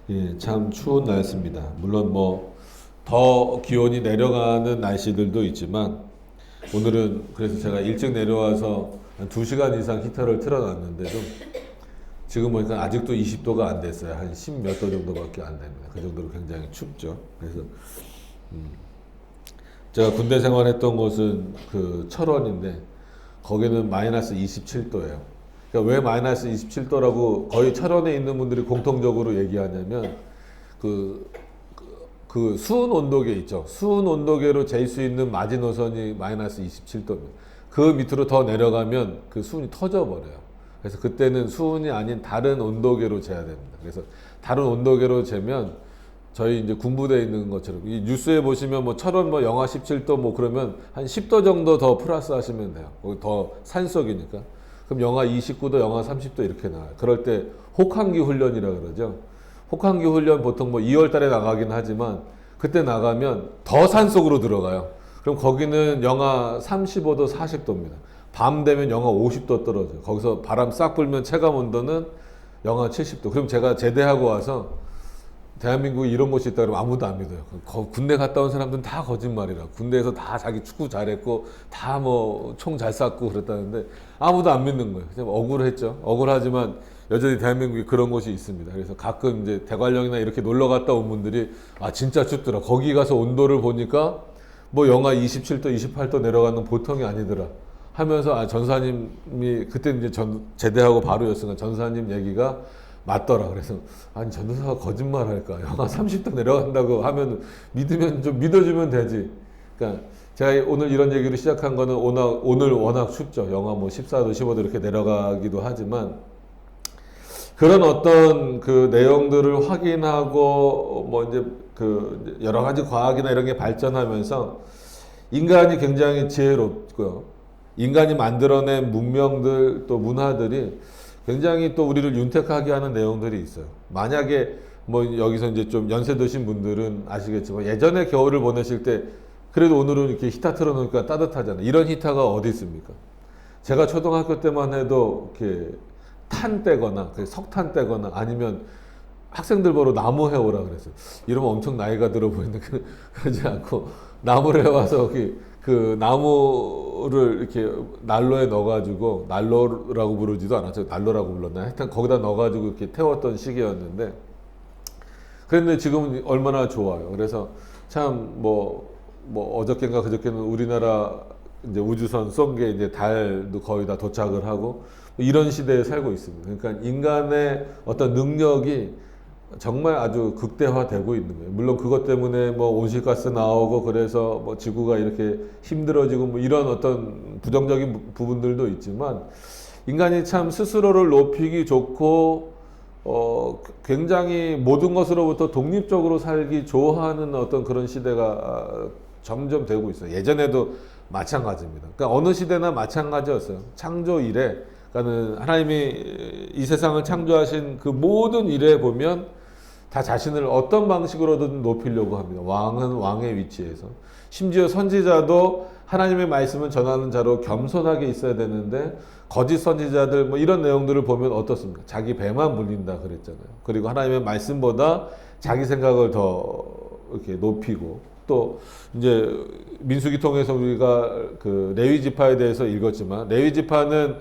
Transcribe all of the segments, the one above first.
예, 참 추운 날씨입니다. 물론 뭐 더 기온이 내려가는 날씨들도 있지만 오늘은 그래서 제가 일찍 내려와서 한 2시간 이상 히터를 틀어놨는데도 지금 보니까 아직도 20도가 안 됐어요. 한 10 몇 도 정도밖에 안 됩니다. 그 정도로 굉장히 춥죠. 그래서 제가 군대 생활했던 곳은 그 철원인데 거기는 마이너스 27도예요. 그러니까 왜 마이너스 27도라고 거의 철원에 있는 분들이 공통적으로 얘기하냐면 그 수은 온도계 있죠. 수은 온도계로 잴 수 있는 마지노선이 마이너스 27도입니다. 그 밑으로 더 내려가면 그 수은이 터져버려요. 그래서 그때는 수은이 아닌 다른 온도계로 재야 됩니다. 그래서 다른 온도계로 재면 저희 이제 군부대에 있는 것처럼 이 뉴스에 보시면 뭐 철원 뭐 영하 17도 뭐 그러면 한 10도 정도 더 플러스 하시면 돼요. 거기 더 산속이니까. 그럼 영하 29도, 영하 30도 이렇게 나와요. 그럴 때 혹한기 훈련이라 그러죠. 혹한기 훈련 보통 뭐 2월 달에 나가긴 하지만 그때 나가면 더 산속으로 들어가요. 그럼 거기는 영하 35도, 40도입니다. 밤 되면 영하 50도 떨어져요. 거기서 바람 싹 불면 체감 온도는 영하 70도. 그럼 제가 제대하고 와서 대한민국에 이런 곳이 있다 그러면 아무도 안 믿어요. 군대 갔다 온 사람들은 다 거짓말이라. 군대에서 다 자기 축구 잘했고 다 뭐 총 잘 쐈고 그랬다는데 아무도 안 믿는 거예요. 그냥 억울했죠. 억울하지만 여전히 대한민국에 그런 곳이 있습니다. 그래서 가끔 이제 대관령이나 이렇게 놀러 갔다 온 분들이 아 진짜 춥더라. 거기 가서 온도를 보니까 뭐 영하 27도, 28도 내려가는 보통이 아니더라. 하면서 아 전사님이 그때 이제 제대하고 바로였으니까 전사님 얘기가 맞더라. 그래서 아니 전도사가 거짓말 할까? 영하 30도 내려간다고 하면 믿으면 좀 믿어주면 되지. 그러니까 제가 오늘 이런 얘기를 시작한 거는 오늘 워낙 춥죠. 영하 뭐 14도, 15도 이렇게 내려가기도 하지만 그런 어떤 그 내용들을 확인하고 뭐 이제 그 여러 가지 과학이나 이런 게 발전하면서 인간이 굉장히 지혜롭고요. 인간이 만들어낸 문명들 또 문화들이 굉장히 또 우리를 윤택하게 하는 내용들이 있어요. 만약에 뭐 여기서 이제 좀 연세 드신 분들은 아시겠지만 예전에 겨울을 보내실 때 그래도 오늘은 이렇게 히터 틀어놓으니까 따뜻하잖아요. 이런 히터가 어디 있습니까? 제가 초등학교 때만 해도 이렇게 탄 떼거나 석탄 떼거나 아니면 학생들 보러 나무 해오라 그랬어요. 이러면 엄청 나이가 들어 보이는데 그러지 않고 나무를 해와서 그 나무를 이렇게 난로에 넣어가지고 난로라고 부르지도 않았죠. 난로라고 불렀나? 하여튼 거기다 넣어가지고 이렇게 태웠던 시기였는데 그런데 지금은 얼마나 좋아요. 그래서 참 뭐 어저께인가 그저께는 우리나라 이제 우주선 쏜 게 이제 달도 거의 다 도착을 하고 이런 시대에 살고 있습니다. 그러니까 인간의 어떤 능력이 정말 아주 극대화되고 있는 거예요. 물론 그것 때문에 뭐 온실가스 나오고 그래서 뭐 지구가 이렇게 힘들어지고 뭐 이런 어떤 부정적인 부분들도 있지만 인간이 참 스스로를 높이기 좋고 굉장히 모든 것으로부터 독립적으로 살기 좋아하는 어떤 그런 시대가 점점 되고 있어요. 예전에도 마찬가지입니다. 그러니까 어느 시대나 마찬가지였어요. 창조 이래, 그러니까는 하나님이 이 세상을 창조하신 그 모든 일에 보면 다 자신을 어떤 방식으로든 높이려고 합니다. 왕은 왕의 위치에서. 심지어 선지자도 하나님의 말씀을 전하는 자로 겸손하게 있어야 되는데 거짓 선지자들 뭐 이런 내용들을 보면 어떻습니까? 자기 배만 불린다 그랬잖아요. 그리고 하나님의 말씀보다 자기 생각을 더 이렇게 높이고 또 이제 민수기 통해서 우리가 그 레위 지파에 대해서 읽었지만 레위 지파는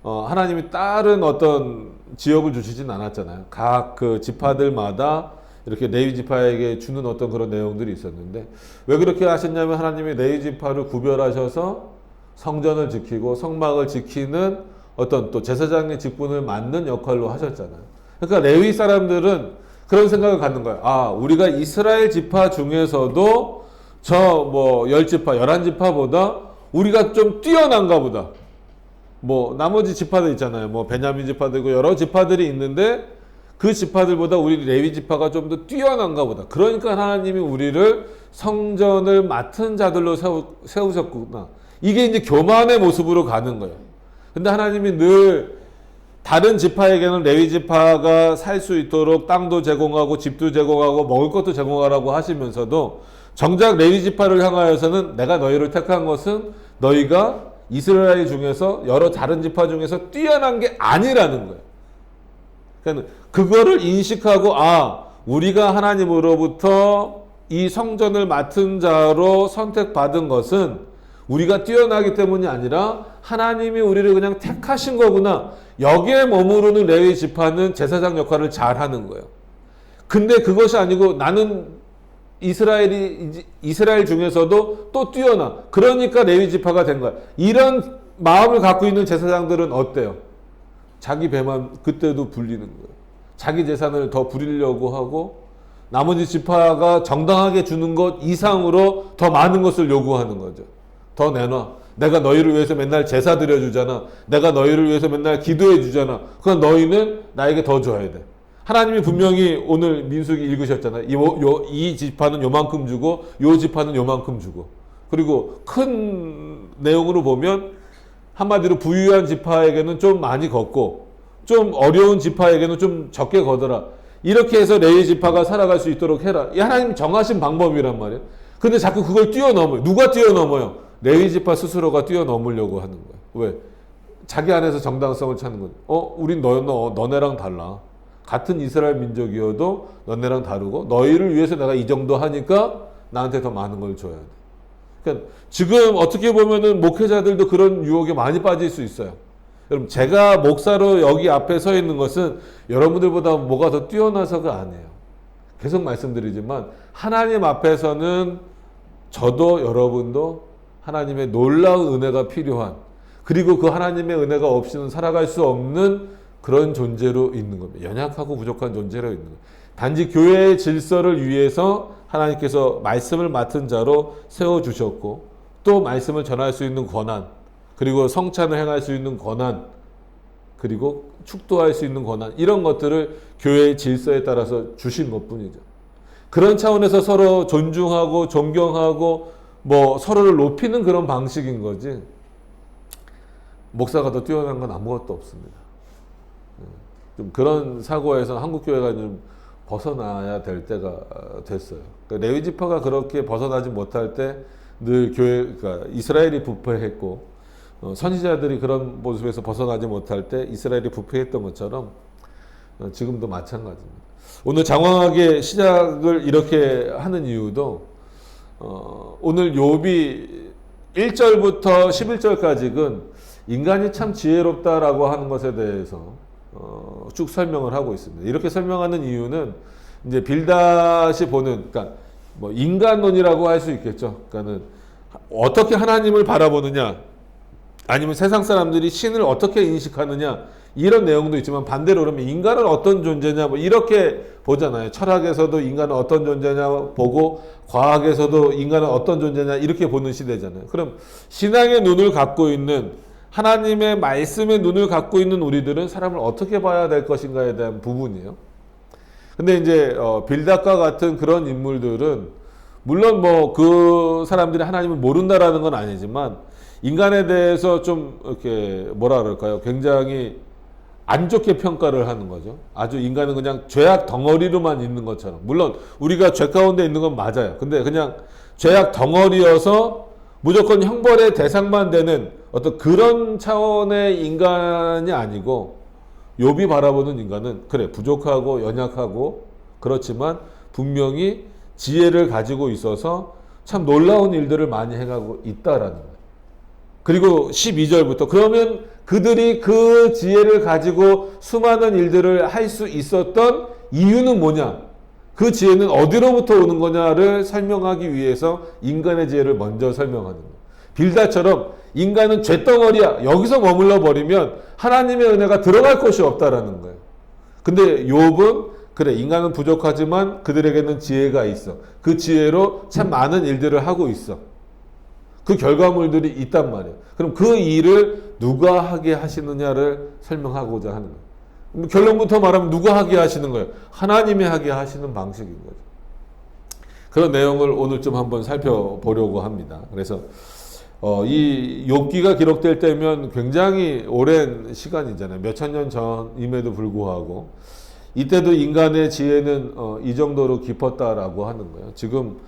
하나님이 다른 어떤 지역을 주시진 않았잖아요. 각 그 지파들마다 이렇게 레위 지파에게 주는 어떤 그런 내용들이 있었는데 왜 그렇게 하셨냐면 하나님이 레위 지파를 구별하셔서 성전을 지키고 성막을 지키는 어떤 또 제사장의 직분을 맡는 역할로 하셨잖아요. 그러니까 레위 사람들은 그런 생각을 갖는 거예요. 아, 우리가 이스라엘 지파 중에서도 저 뭐 10지파, 11지파보다 우리가 좀 뛰어난가 보다. 뭐 나머지 지파들 있잖아요. 뭐 베냐민 지파들고 여러 지파들이 있는데 그 지파들보다 우리 레위 지파가 좀 더 뛰어난가 보다. 그러니까 하나님이 우리를 성전을 맡은 자들로 세우셨구나. 이게 이제 교만의 모습으로 가는 거예요. 근데 하나님이 늘 다른 지파에게는 레위 지파가 살 수 있도록 땅도 제공하고 집도 제공하고 먹을 것도 제공하라고 하시면서도 정작 레위 지파를 향하여서는 내가 너희를 택한 것은 너희가 이스라엘 중에서 여러 다른 지파 중에서 뛰어난 게 아니라는 거예요. 그러니까 그거를 인식하고 아 우리가 하나님으로부터 이 성전을 맡은 자로 선택받은 것은 우리가 뛰어나기 때문이 아니라 하나님이 우리를 그냥 택하신 거구나. 여기에 머무르는 레위 지파는 제사장 역할을 잘 하는 거예요. 근데 그것이 아니고 나는 이스라엘 중에서도 또 뛰어나. 그러니까 레위 지파가 된 거야. 이런 마음을 갖고 있는 제사장들은 어때요? 자기 배만 그때도 불리는 거예요. 자기 재산을 더 부리려고 하고 나머지 지파가 정당하게 주는 것 이상으로 더 많은 것을 요구하는 거죠. 더 내놔. 내가 너희를 위해서 맨날 제사 드려주잖아. 내가 너희를 위해서 맨날 기도해 주잖아. 그럼 너희는 나에게 더 줘야 돼. 하나님이 분명히 오늘 민수기 읽으셨잖아요. 이 지파는 요만큼 주고 요 지파는 요만큼 주고. 그리고 큰 내용으로 보면 한마디로 부유한 지파에게는 좀 많이 걷고 좀 어려운 지파에게는 좀 적게 거더라. 이렇게 해서 레위 지파가 살아갈 수 있도록 해라. 이 하나님 정하신 방법이란 말이에요. 근데 자꾸 그걸 뛰어넘어요. 누가 뛰어넘어요? 레위 지파 스스로가 뛰어넘으려고 하는 거예요. 왜? 자기 안에서 정당성을 찾는 거예요. 우린 너네랑 달라. 같은 이스라엘 민족이어도 너네랑 다르고 너희를 위해서 내가 이 정도 하니까 나한테 더 많은 걸 줘야 돼. 그러니까 지금 어떻게 보면은 목회자들도 그런 유혹에 많이 빠질 수 있어요. 여러분, 제가 목사로 여기 앞에 서 있는 것은 여러분들보다 뭐가 더 뛰어나서가 아니에요. 계속 말씀드리지만 하나님 앞에서는 저도 여러분도 하나님의 놀라운 은혜가 필요한, 그리고 그 하나님의 은혜가 없이는 살아갈 수 없는 그런 존재로 있는 겁니다. 연약하고 부족한 존재로 있는 겁니다. 단지 교회의 질서를 위해서 하나님께서 말씀을 맡은 자로 세워주셨고, 또 말씀을 전할 수 있는 권한, 그리고 성찬을 행할 수 있는 권한, 그리고 축도할 수 있는 권한, 이런 것들을 교회의 질서에 따라서 주신 것뿐이죠. 그런 차원에서 서로 존중하고 존경하고 서로를 높이는 그런 방식인 거지, 목사가 더 뛰어난 건 아무것도 없습니다. 좀 그런 사고에서 한국교회가 좀 벗어나야 될 때가 됐어요. 그러니까 레위 지파가 그렇게 벗어나지 못할 때 늘 그러니까 이스라엘이 부패했고, 선지자들이 그런 모습에서 벗어나지 못할 때 이스라엘이 부패했던 것처럼 지금도 마찬가지입니다. 오늘 장황하게 시작을 이렇게 하는 이유도 오늘 욥이 1절부터 11절까지는 인간이 참 지혜롭다라고 하는 것에 대해서 쭉 설명을 하고 있습니다. 이렇게 설명하는 이유는 이제 빌닷이 보는, 그러니까 인간론이라고 할 수 있겠죠. 그러니까는 어떻게 하나님을 바라보느냐, 아니면 세상 사람들이 신을 어떻게 인식하느냐, 이런 내용도 있지만 반대로 그러면 인간은 어떤 존재냐, 이렇게 보잖아요. 철학에서도 인간은 어떤 존재냐 보고, 과학에서도 인간은 어떤 존재냐 이렇게 보는 시대잖아요. 그럼 신앙의 눈을 갖고 있는, 하나님의 말씀의 눈을 갖고 있는 우리들은 사람을 어떻게 봐야 될 것인가에 대한 부분이에요. 근데 이제 빌닷과 같은 그런 인물들은 물론 그 사람들이 하나님을 모른다라는 건 아니지만 인간에 대해서 좀 이렇게 뭐라 그럴까요? 굉장히 안 좋게 평가를 하는 거죠. 아주 인간은 그냥 죄악 덩어리로만 있는 것처럼. 물론 우리가 죄 가운데 있는 건 맞아요. 근데 그냥 죄악 덩어리여서 무조건 형벌의 대상만 되는 어떤 그런 차원의 인간이 아니고, 욥이 바라보는 인간은 그래 부족하고 연약하고 그렇지만 분명히 지혜를 가지고 있어서 참 놀라운 일들을 많이 해가고 있다라는 거예요. 그리고 12절부터 그러면 그들이 그 지혜를 가지고 수많은 일들을 할 수 있었던 이유는 뭐냐, 그 지혜는 어디로부터 오는 거냐를 설명하기 위해서 인간의 지혜를 먼저 설명하는 거예요. 빌닷처럼 인간은 죄덩어리야, 여기서 머물러 버리면 하나님의 은혜가 들어갈 곳이 없다라는 거예요. 근데 욥은 그래, 인간은 부족하지만 그들에게는 지혜가 있어. 그 지혜로 참 많은 일들을 하고 있어. 그 결과물들이 있단 말이에요. 그럼 그 일을 누가 하게 하시느냐를 설명하고자 하는 거예요. 결론부터 말하면 누가 하게 하시는 거예요? 하나님이 하게 하시는 방식인 거죠. 그런 내용을 오늘 좀 한번 살펴보려고 합니다. 그래서 이 욥기가 기록될 때면 굉장히 오랜 시간이잖아요. 몇천 년 전임에도 불구하고 이때도 인간의 지혜는 이 정도로 깊었다라고 하는 거예요. 지금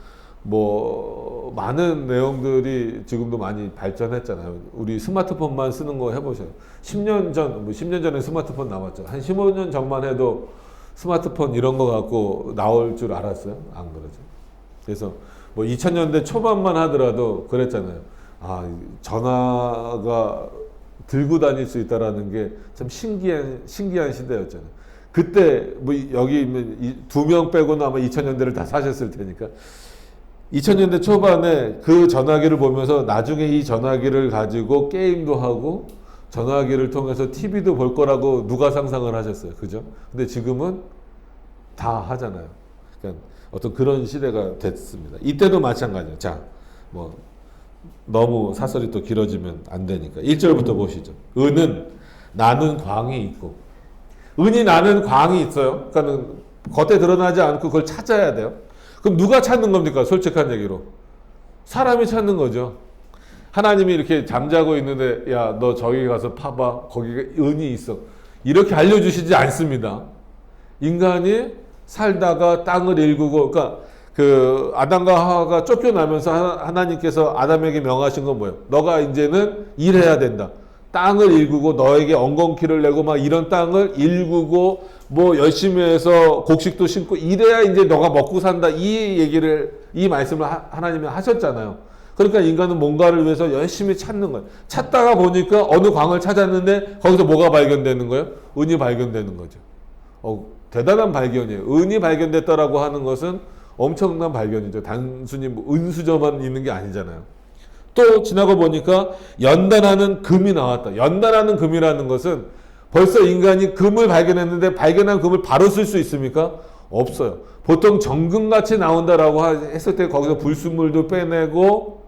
많은 내용들이 지금도 많이 발전했잖아요. 우리 스마트폰만 쓰는 거 해보세요. 10년 전에 스마트폰 나왔죠. 한 15년 전만 해도 스마트폰 이런 거 갖고 나올 줄 알았어요? 안 그러죠. 그래서 뭐 2000년대 초반만 하더라도 그랬잖아요. 아, 전화가 들고 다닐 수 있다라는 게 참 신기한 시대였잖아요. 그때 뭐 여기 있는 2명 빼고는 아마 2000년대를 다 사셨을 테니까 2000년대 초반에 그 전화기를 보면서 나중에 이 전화기를 가지고 게임도 하고 전화기를 통해서 TV도 볼 거라고 누가 상상을 하셨어요. 그죠? 근데 지금은 다 하잖아요. 그러니까 어떤 그런 시대가 됐습니다. 이때도 마찬가지예요. 자, 뭐 너무 사설이 또 길어지면 안 되니까 1절부터 보시죠. 은은 나는 광이 있고, 은이 나는 광이 있어요. 그러니까는 겉에 드러나지 않고 그걸 찾아야 돼요. 그럼 누가 찾는 겁니까? 솔직한 얘기로 사람이 찾는 거죠. 하나님이 이렇게 잠자고 있는데 야, 너 저기 가서 파봐. 거기가 은이 있어. 이렇게 알려주시지 않습니다. 인간이 살다가 땅을 일구고, 그러니까 그 아담과 하와가 쫓겨나면서 하나님께서 아담에게 명하신 건 뭐예요? 너가 이제는 일해야 된다. 땅을 일구고 너에게 엉겅퀴를 내고 막 이런 땅을 일구고 뭐 열심히 해서 곡식도 심고 이래야 이제 너가 먹고 산다. 이 말씀을 하나님이 하셨잖아요. 그러니까 인간은 뭔가를 위해서 열심히 찾는 거예요. 찾다가 보니까 어느 광을 찾았는데 거기서 뭐가 발견되는 거예요? 은이 발견되는 거죠. 대단한 발견이에요. 은이 발견됐다라고 하는 것은 엄청난 발견이죠. 단순히 뭐 은수저만 있는 게 아니잖아요. 또 지나고 보니까 연단하는 금이 나왔다. 연단하는 금이라는 것은 벌써 인간이 금을 발견했는데 발견한 금을 바로 쓸 수 있습니까? 없어요. 보통 정금같이 나온다라고 했을 때 거기서 불순물도 빼내고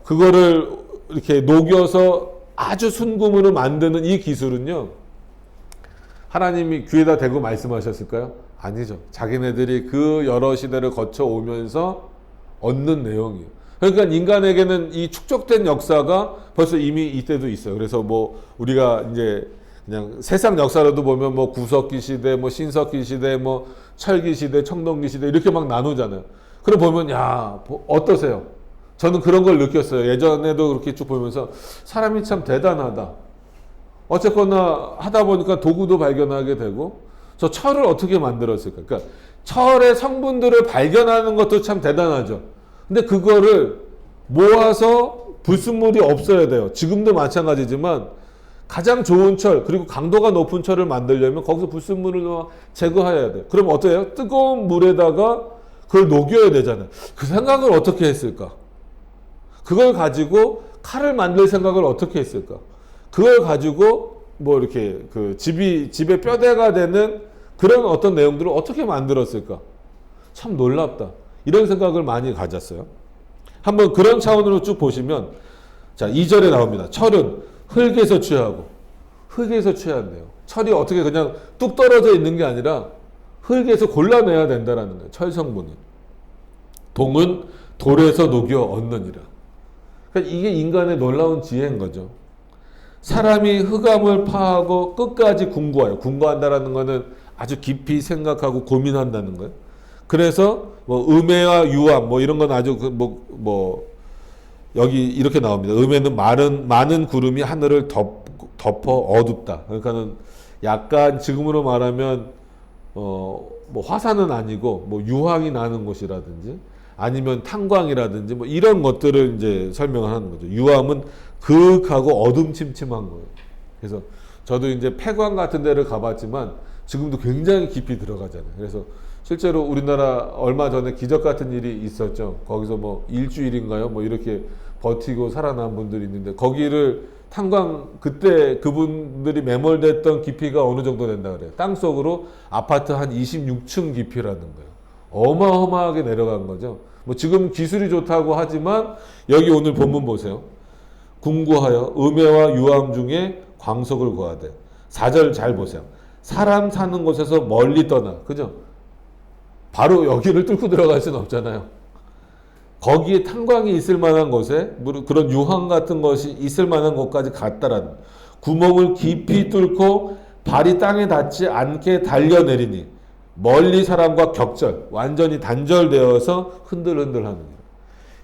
그거를 이렇게 녹여서 아주 순금으로 만드는 이 기술은요, 하나님이 귀에다 대고 말씀하셨을까요? 아니죠. 자기네들이 그 여러 시대를 거쳐 오면서 얻는 내용이에요. 그러니까 인간에게는 이 축적된 역사가 벌써 이미 이때도 있어요. 그래서 뭐 우리가 이제 그냥 세상 역사로도 보면 뭐 구석기 시대, 뭐 신석기 시대, 뭐 철기 시대, 청동기 시대 이렇게 막 나누잖아요. 그럼 보면 야, 어떠세요? 저는 그런 걸 느꼈어요. 예전에도 그렇게 쭉 보면서 사람이 참 대단하다. 어쨌거나 하다 보니까 도구도 발견하게 되고, 저 철을 어떻게 만들었을까? 그러니까 철의 성분들을 발견하는 것도 참 대단하죠. 근데 그거를 모아서 불순물이 없어야 돼요. 지금도 마찬가지지만 가장 좋은 철, 그리고 강도가 높은 철을 만들려면 거기서 불순물을 제거해야 돼요. 그럼 어때요? 뜨거운 물에다가 그걸 녹여야 되잖아요. 그 생각을 어떻게 했을까? 그걸 가지고 칼을 만들 생각을 어떻게 했을까? 그걸 가지고 뭐 이렇게 그 집에 뼈대가 되는 그런 어떤 내용들을 어떻게 만들었을까? 참 놀랍다. 이런 생각을 많이 가졌어요. 한번 그런 차원으로 쭉 보시면, 자, 2절에 나옵니다. 철은 흙에서 취하고, 흙에서 취한대요. 철이 어떻게 그냥 뚝 떨어져 있는 게 아니라 흙에서 골라내야 된다라는 거예요. 철 성분을. 동은 돌에서 녹여 얻느니라. 그러니까 이게 인간의 놀라운 지혜인 거죠. 사람이 흑암을 파하고 끝까지 궁구하여, 궁구한다라는 것은 아주 깊이 생각하고 고민한다는 거예요. 그래서 뭐 음해와 유암 뭐 이런 건 아주 여기 이렇게 나옵니다. 음해는 많은 구름이 하늘을 덮어 어둡다. 그러니까는 약간 지금으로 말하면 뭐 화산은 아니고 뭐 유황이 나는 곳이라든지 아니면 탄광이라든지 뭐 이런 것들을 이제 설명을 하는 거죠. 유암은 그윽하고 어둠침침한 거예요. 그래서 저도 이제 폐광 같은 데를 가봤지만 지금도 굉장히 깊이 들어가잖아요. 그래서 실제로 우리나라 얼마 전에 기적 같은 일이 있었죠. 거기서 뭐 일주일인가요? 뭐 이렇게 버티고 살아난 분들이 있는데 거기를 탄광 그때 그분들이 매몰됐던 깊이가 어느 정도 된다 그래요. 땅속으로 아파트 한 26층 깊이라는 거예요. 어마어마하게 내려간 거죠. 뭐 지금 기술이 좋다고 하지만 여기 오늘 본문 보세요. 궁구하여 음해와 유암 중에 광석을 구하되. 4절 잘 보세요. 사람 사는 곳에서 멀리 떠나. 그죠? 바로 여기를 뚫고 들어갈 수는 없잖아요. 거기에 탄광이 있을 만한 곳에 그런 유황 같은 것이 있을 만한 곳까지 갔다라는 구멍을 깊이 뚫고 발이 땅에 닿지 않게 달려내리니 멀리 사람과 격절 완전히 단절되어서 흔들흔들 하는 거예요.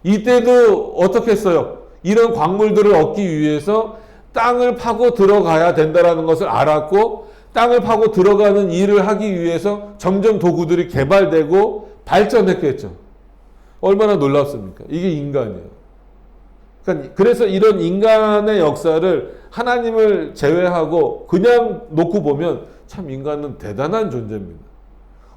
이때도 어떻게 했어요? 이런 광물들을 얻기 위해서 땅을 파고 들어가야 된다라는 것을 알았고 땅을 파고 들어가는 일을 하기 위해서 점점 도구들이 개발되고 발전했겠죠. 얼마나 놀랍습니까? 이게 인간이에요. 그러니까 그래서 이런 인간의 역사를 하나님을 제외하고 그냥 놓고 보면 참 인간은 대단한 존재입니다.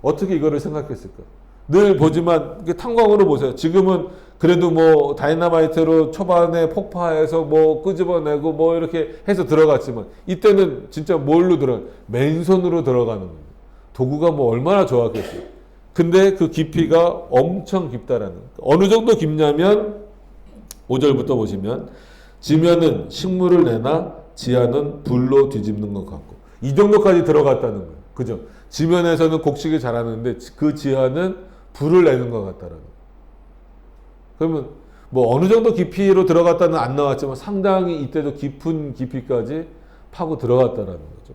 어떻게 이거를 생각했을까? 늘 보지만 탄광으로 보세요. 지금은 그래도 뭐 다이너마이트로 초반에 폭파해서 뭐 끄집어내고 뭐 이렇게 해서 들어갔지만 이때는 진짜 뭘로 맨손으로 들어가는 거예요. 도구가 뭐 얼마나 좋았겠어요. 근데 그 깊이가 엄청 깊다라는 거예요. 어느 정도 깊냐면 5절부터 보시면 지면은 식물을 내나 지하는 불로 뒤집는 것 같고 이 정도까지 들어갔다는 거예요. 그죠? 지면에서는 곡식이 자라는데 그 지하는 불을 내는 것 같다라는 거예요. 그러면 뭐 어느 정도 깊이로 들어갔다는 안 나왔지만 상당히 이때도 깊은 깊이까지 파고 들어갔다라는 거죠.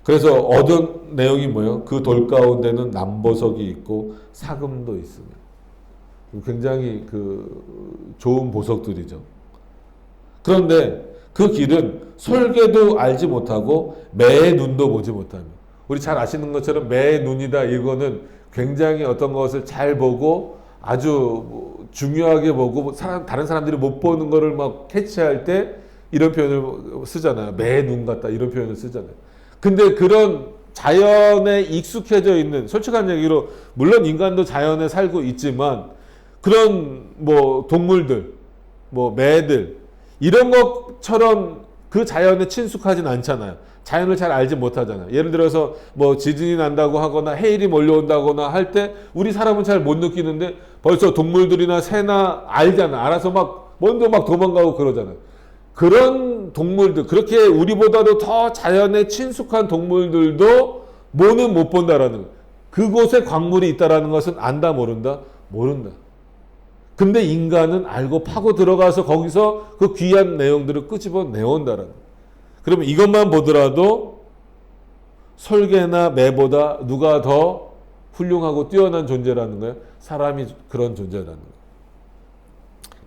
그래서 얻은 내용이 뭐예요? 그 돌 가운데는 남보석이 있고 사금도 있으며 굉장히 그 좋은 보석들이죠. 그런데 그 길은 솔개도 알지 못하고 매의 눈도 보지 못하며 우리 잘 아시는 것처럼 매의 눈이다 이거는 굉장히 어떤 것을 잘 보고 아주 중요하게 보고 다른 사람들이 못 보는 거를 막 캐치할 때 이런 표현을 쓰잖아요. 매의 눈 같다 이런 표현을 쓰잖아요. 근데 그런 자연에 익숙해져 있는 솔직한 얘기로 물론 인간도 자연에 살고 있지만 그런 뭐 동물들 뭐 매들 이런 것처럼 그 자연에 친숙하진 않잖아요. 자연을 잘 알지 못하잖아요. 예를 들어서 뭐 지진이 난다고 하거나 해일이 몰려온다거나 할 때 우리 사람은 잘 못 느끼는데 벌써 동물들이나 새나 알잖아. 알아서 막 먼저 막 도망가고 그러잖아요. 그런 동물들 그렇게 우리보다도 더 자연에 친숙한 동물들도 모는 못 본다라는 거예요. 그곳에 광물이 있다라는 것은 안다 모른다? 모른다. 근데 인간은 알고 파고 들어가서 거기서 그 귀한 내용들을 끄집어 내온다라는 거예요. 그러면 이것만 보더라도 솔개나 매보다 누가 더 훌륭하고 뛰어난 존재라는 거예요? 사람이 그런 존재라는 거예요.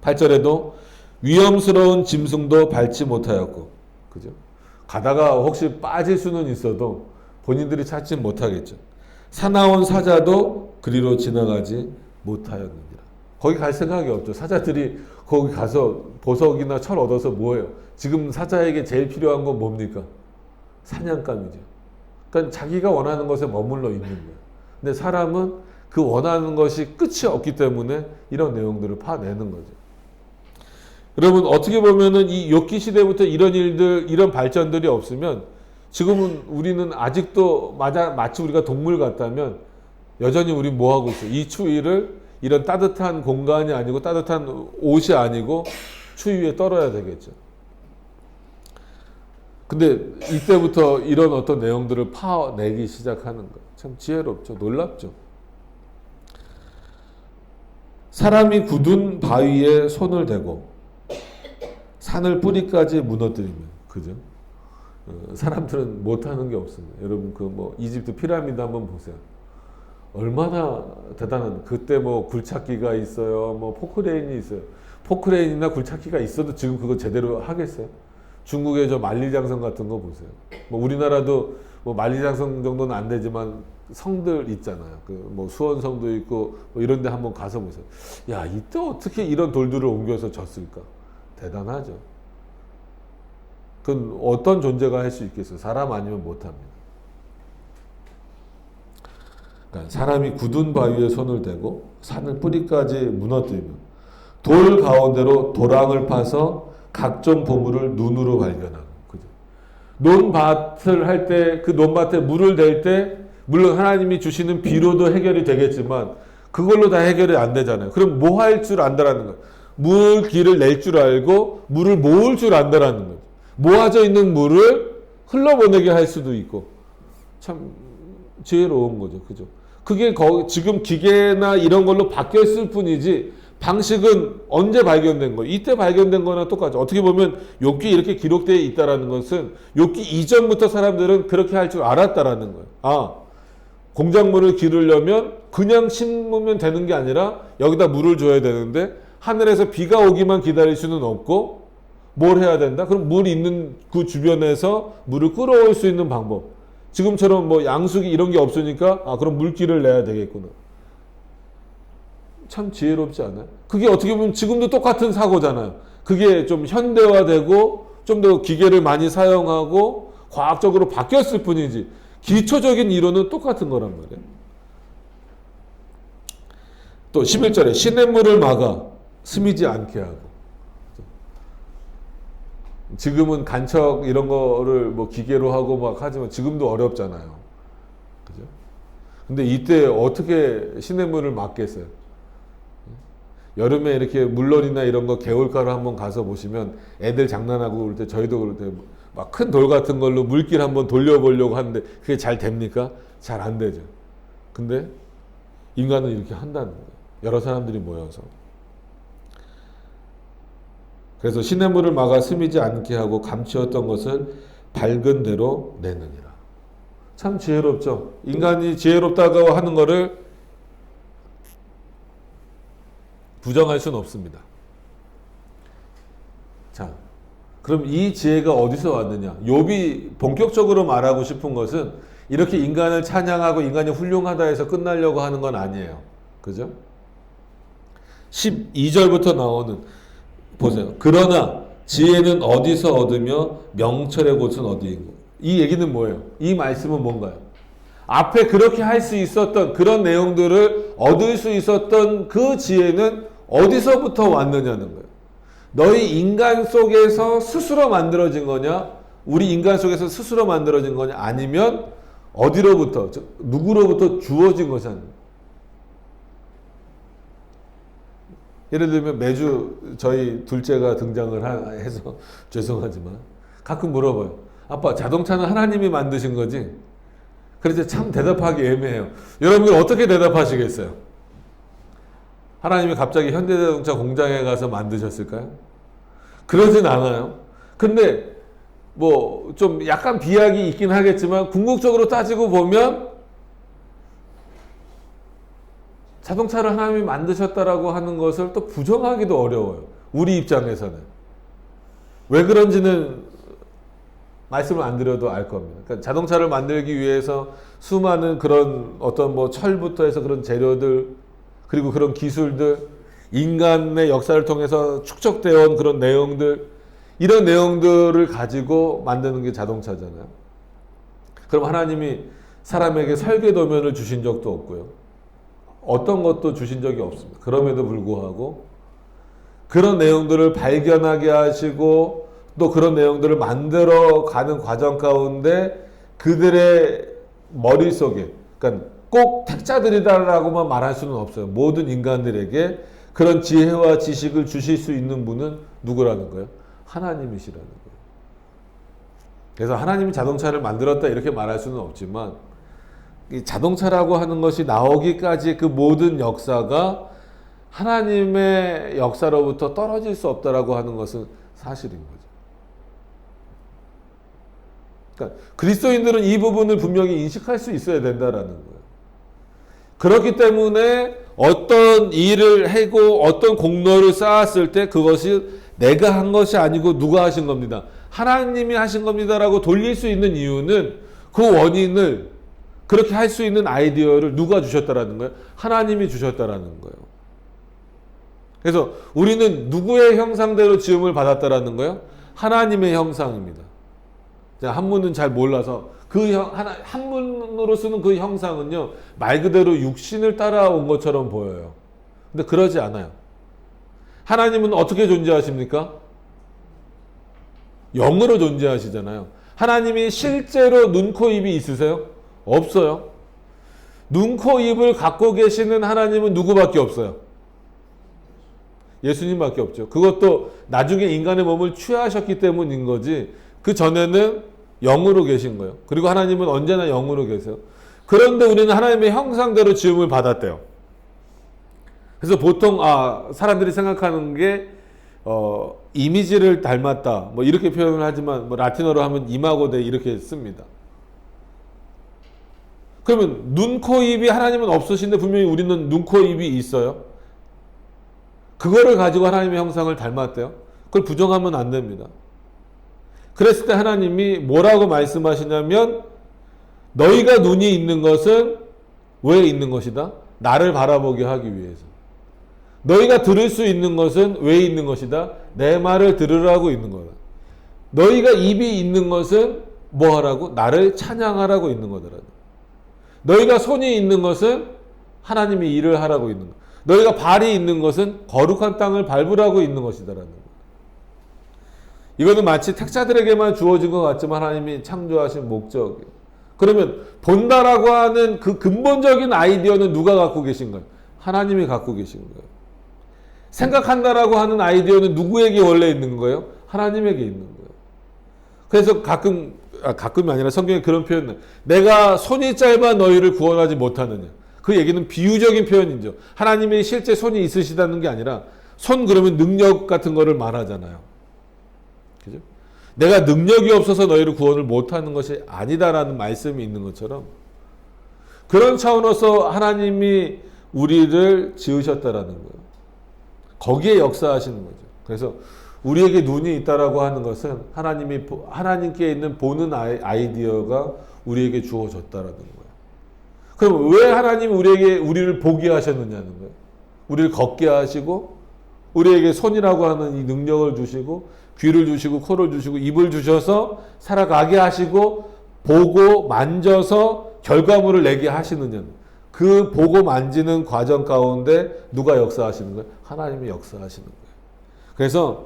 8절에도 위험스러운 짐승도 밟지 못하였고, 그죠? 가다가 혹시 빠질 수는 있어도 본인들이 찾지 못하겠죠. 사나운 사자도 그리로 지나가지 못하였느니라. 거기 갈 생각이 없죠. 사자들이 거기 가서 보석이나 철 얻어서 뭐예요? 지금 사자에게 제일 필요한 건 뭡니까? 사냥감이죠. 그러니까 자기가 원하는 것에 머물러 있는 거예요. 근데 사람은 그 원하는 것이 끝이 없기 때문에 이런 내용들을 파내는 거죠. 여러분 어떻게 보면은 이 욥기 시대부터 이런 일들, 이런 발전들이 없으면 지금은 우리는 아직도 마치 우리가 동물 같다면 여전히 우리 뭐 하고 있어요? 이 추위를 이런 따뜻한 공간이 아니고 따뜻한 옷이 아니고 추위에 떨어야 되겠죠. 근데 이때부터 이런 어떤 내용들을 파내기 시작하는 거예요. 참 지혜롭죠. 놀랍죠. 사람이 굳은 바위에 손을 대고 산을 뿌리까지 무너뜨리면, 그죠? 사람들은 못하는 게 없습니다. 여러분 그 뭐 이집트 피라미드 한번 보세요. 얼마나 대단한, 그때 뭐 굴착기가 있어요. 뭐 포크레인이 있어요. 포크레인이나 굴착기가 있어도 지금 그거 제대로 하겠어요? 중국의 저 만리장성 같은 거 보세요. 뭐 우리나라도 뭐 만리장성 정도는 안 되지만 성들 있잖아요. 그 뭐 수원성도 있고 뭐 이런 데 한번 가서 보세요. 야, 이때 어떻게 이런 돌들을 옮겨서 졌을까? 대단하죠. 그건 어떤 존재가 할 수 있겠어요? 사람 아니면 못합니다. 그러니까 사람이 굳은 바위에 손을 대고 산을 뿌리까지 무너뜨리며 돌 가운데로 도랑을 파서 각종 보물을 눈으로 발견하고, 그죠? 논밭을 할 때 그 논밭에 물을 댈 때 물론 하나님이 주시는 비로도 해결이 되겠지만 그걸로 다 해결이 안 되잖아요. 그럼 뭐 할 줄 안다라는 거예요. 물 길을 낼 줄 알고 물을 모을 줄 안다라는 거죠. 모아져 있는 물을 흘러보내게 할 수도 있고 참 지혜로운 거죠. 그죠? 그게 지금 기계나 이런 걸로 바뀌었을 뿐이지 방식은 언제 발견된 거예요? 이때 발견된 거나 똑같죠. 어떻게 보면 욥기 이렇게 기록되어 있다라는 것은 욥기 이전부터 사람들은 그렇게 할 줄 알았다라는 거예요. 아, 공작물을 기르려면 그냥 심으면 되는 게 아니라 여기다 물을 줘야 되는데 하늘에서 비가 오기만 기다릴 수는 없고 뭘 해야 된다? 그럼 물 있는 그 주변에서 물을 끌어올 수 있는 방법. 지금처럼 뭐 양수기 이런 게 없으니까 그럼 물기를 내야 되겠구나. 참 지혜롭지 않아요? 그게 어떻게 보면 지금도 똑같은 사고잖아요. 그게 좀 현대화되고 좀 더 기계를 많이 사용하고 과학적으로 바뀌었을 뿐이지 기초적인 이론은 똑같은 거란 말이에요. 또 11절에 시냇물을 막아 스미지 않게 하고. 지금은 간척 이런 거를 뭐 기계로 하고 막 하지만 지금도 어렵잖아요. 그죠? 근데 이때 어떻게 시냇물을 막겠어요? 여름에 이렇게 물놀이나 이런 거 개울가로 한번 가서 보시면 애들 장난하고 그럴 때 저희도 그럴 때 막 큰 돌 같은 걸로 물길 한번 돌려보려고 하는데 그게 잘 됩니까? 잘 안 되죠. 근데 인간은 이렇게 한다는 거예요. 여러 사람들이 모여서. 그래서 시냇물을 막아 스미지 않게 하고 감추었던 것을 밝은 대로 내느니라. 참 지혜롭죠. 인간이 지혜롭다고 하는 거를 부정할 수는 없습니다. 자, 그럼 이 지혜가 어디서 왔느냐? 욥이 본격적으로 말하고 싶은 것은 이렇게 인간을 찬양하고 인간이 훌륭하다 해서 끝나려고 하는 건 아니에요. 그죠? 12절부터 나오는 보세요. 그러나 지혜는 어디서 얻으며 명철의 곳은 어디인고? 이 얘기는 뭐예요? 이 말씀은 뭔가요? 앞에 그렇게 할 수 있었던 그런 내용들을 얻을 수 있었던 그 지혜는 어디서부터 왔느냐는 거예요. 너희 인간 속에서 스스로 만들어진 거냐? 우리 인간 속에서 스스로 만들어진 거냐? 아니면 어디로부터, 누구로부터 주어진 것이냐? 예를 들면 매주 저희 둘째가 등장을 해서 죄송하지만 가끔 물어봐요. 아빠, 자동차는 하나님이 만드신 거지? 그래서 참 대답하기 애매해요. 여러분들 어떻게 대답하시겠어요? 하나님이 갑자기 현대자동차 공장에 가서 만드셨을까요? 그러진 않아요. 근데 뭐 좀 약간 비약이 있긴 하겠지만 궁극적으로 따지고 보면 자동차를 하나님이 만드셨다라고 하는 것을 또 부정하기도 어려워요. 우리 입장에서는. 왜 그런지는 말씀을 안 드려도 알 겁니다. 그러니까 자동차를 만들기 위해서 수많은 그런 어떤 뭐 철부터 해서 그런 재료들 그리고 그런 기술들 인간의 역사를 통해서 축적되어 온 그런 내용들 이런 내용들을 가지고 만드는 게 자동차잖아요. 그럼 하나님이 사람에게 설계도면을 주신 적도 없고요. 어떤 것도 주신 적이 없습니다. 그럼에도 불구하고 그런 내용들을 발견하게 하시고 또 그런 내용들을 만들어 가는 과정 가운데 그들의 머릿속에 그러니까 꼭 택자들이다라고만 말할 수는 없어요. 모든 인간들에게 그런 지혜와 지식을 주실 수 있는 분은 누구라는 거예요? 하나님이시라는 거예요. 그래서 하나님이 자동차를 만들었다 이렇게 말할 수는 없지만 이 자동차라고 하는 것이 나오기까지 그 모든 역사가 하나님의 역사로부터 떨어질 수 없다라고 하는 것은 사실인 거죠. 그러니까 그리스도인들은 이 부분을 분명히 인식할 수 있어야 된다라는 거예요. 그렇기 때문에 어떤 일을 하고 어떤 공로를 쌓았을 때 그것이 내가 한 것이 아니고 누가 하신 겁니다. 하나님이 하신 겁니다라고 돌릴 수 있는 이유는 그 원인을 그렇게 할 수 있는 아이디어를 누가 주셨다라는 거예요? 하나님이 주셨다라는 거예요. 그래서 우리는 누구의 형상대로 지음을 받았다라는 거예요? 하나님의 형상입니다. 한문은 잘 몰라서 한문으로 쓰는 그 형상은요, 말 그대로 육신을 따라온 것처럼 보여요. 근데 그러지 않아요. 하나님은 어떻게 존재하십니까? 영으로 존재하시잖아요. 하나님이 실제로 눈, 코, 입이 있으세요? 없어요. 눈, 코, 입을 갖고 계시는 하나님은 누구밖에 없어요? 예수님밖에 없죠. 그것도 나중에 인간의 몸을 취하셨기 때문인 거지 그 전에는 영으로 계신 거예요. 그리고 하나님은 언제나 영으로 계세요. 그런데 우리는 하나님의 형상대로 지음을 받았대요. 그래서 보통 사람들이 생각하는 게 이미지를 닮았다 뭐 이렇게 표현을 하지만 뭐 라틴어로 하면 이마고데 이렇게 씁니다. 그러면 눈, 코, 입이 하나님은 없으신데 분명히 우리는 눈, 코, 입이 있어요. 그거를 가지고 하나님의 형상을 닮았대요. 그걸 부정하면 안 됩니다. 그랬을 때 하나님이 뭐라고 말씀하시냐면 너희가 눈이 있는 것은 왜 있는 것이다? 나를 바라보게 하기 위해서. 너희가 들을 수 있는 것은 왜 있는 것이다? 내 말을 들으라고 있는 거다. 너희가 입이 있는 것은 뭐 하라고? 나를 찬양하라고 있는 거더라. 너희가 손이 있는 것은 하나님이 일을 하라고 있는 거. 너희가 발이 있는 것은 거룩한 땅을 밟으라고 있는 것이다라는 거. 이거는 마치 택자들에게만 주어진 것 같지만 하나님이 창조하신 목적이에요. 그러면 본다라고 하는 그 근본적인 아이디어는 누가 갖고 계신 거예요? 하나님이 갖고 계신 거예요. 생각한다라고 하는 아이디어는 누구에게 원래 있는 거예요? 하나님에게 있는 거예요. 그래서 가끔이 아니라 성경에 그런 표현은 내가 손이 짧아 너희를 구원하지 못하느냐. 그 얘기는 비유적인 표현이죠. 하나님이 실제 손이 있으시다는 게 아니라 손 그러면 능력 같은 거를 말하잖아요. 그죠? 내가 능력이 없어서 너희를 구원을 못하는 것이 아니다라는 말씀이 있는 것처럼 그런 차원에서 하나님이 우리를 지으셨다라는 거예요. 거기에 역사하시는 거죠. 그래서 우리에게 눈이 있다라고 하는 것은 하나님께 있는 보는 아이디어가 우리에게 주어졌다라는 거예요. 그럼 왜 하나님이 우리를 보게 하셨느냐는 거예요. 우리를 걷게 하시고 우리에게 손이라고 하는 이 능력을 주시고 귀를 주시고 코를 주시고 입을 주셔서 살아가게 하시고 보고 만져서 결과물을 내게 하시느냐. 그 보고 만지는 과정 가운데 누가 역사하시는 거예요? 하나님이 역사하시는 거예요. 그래서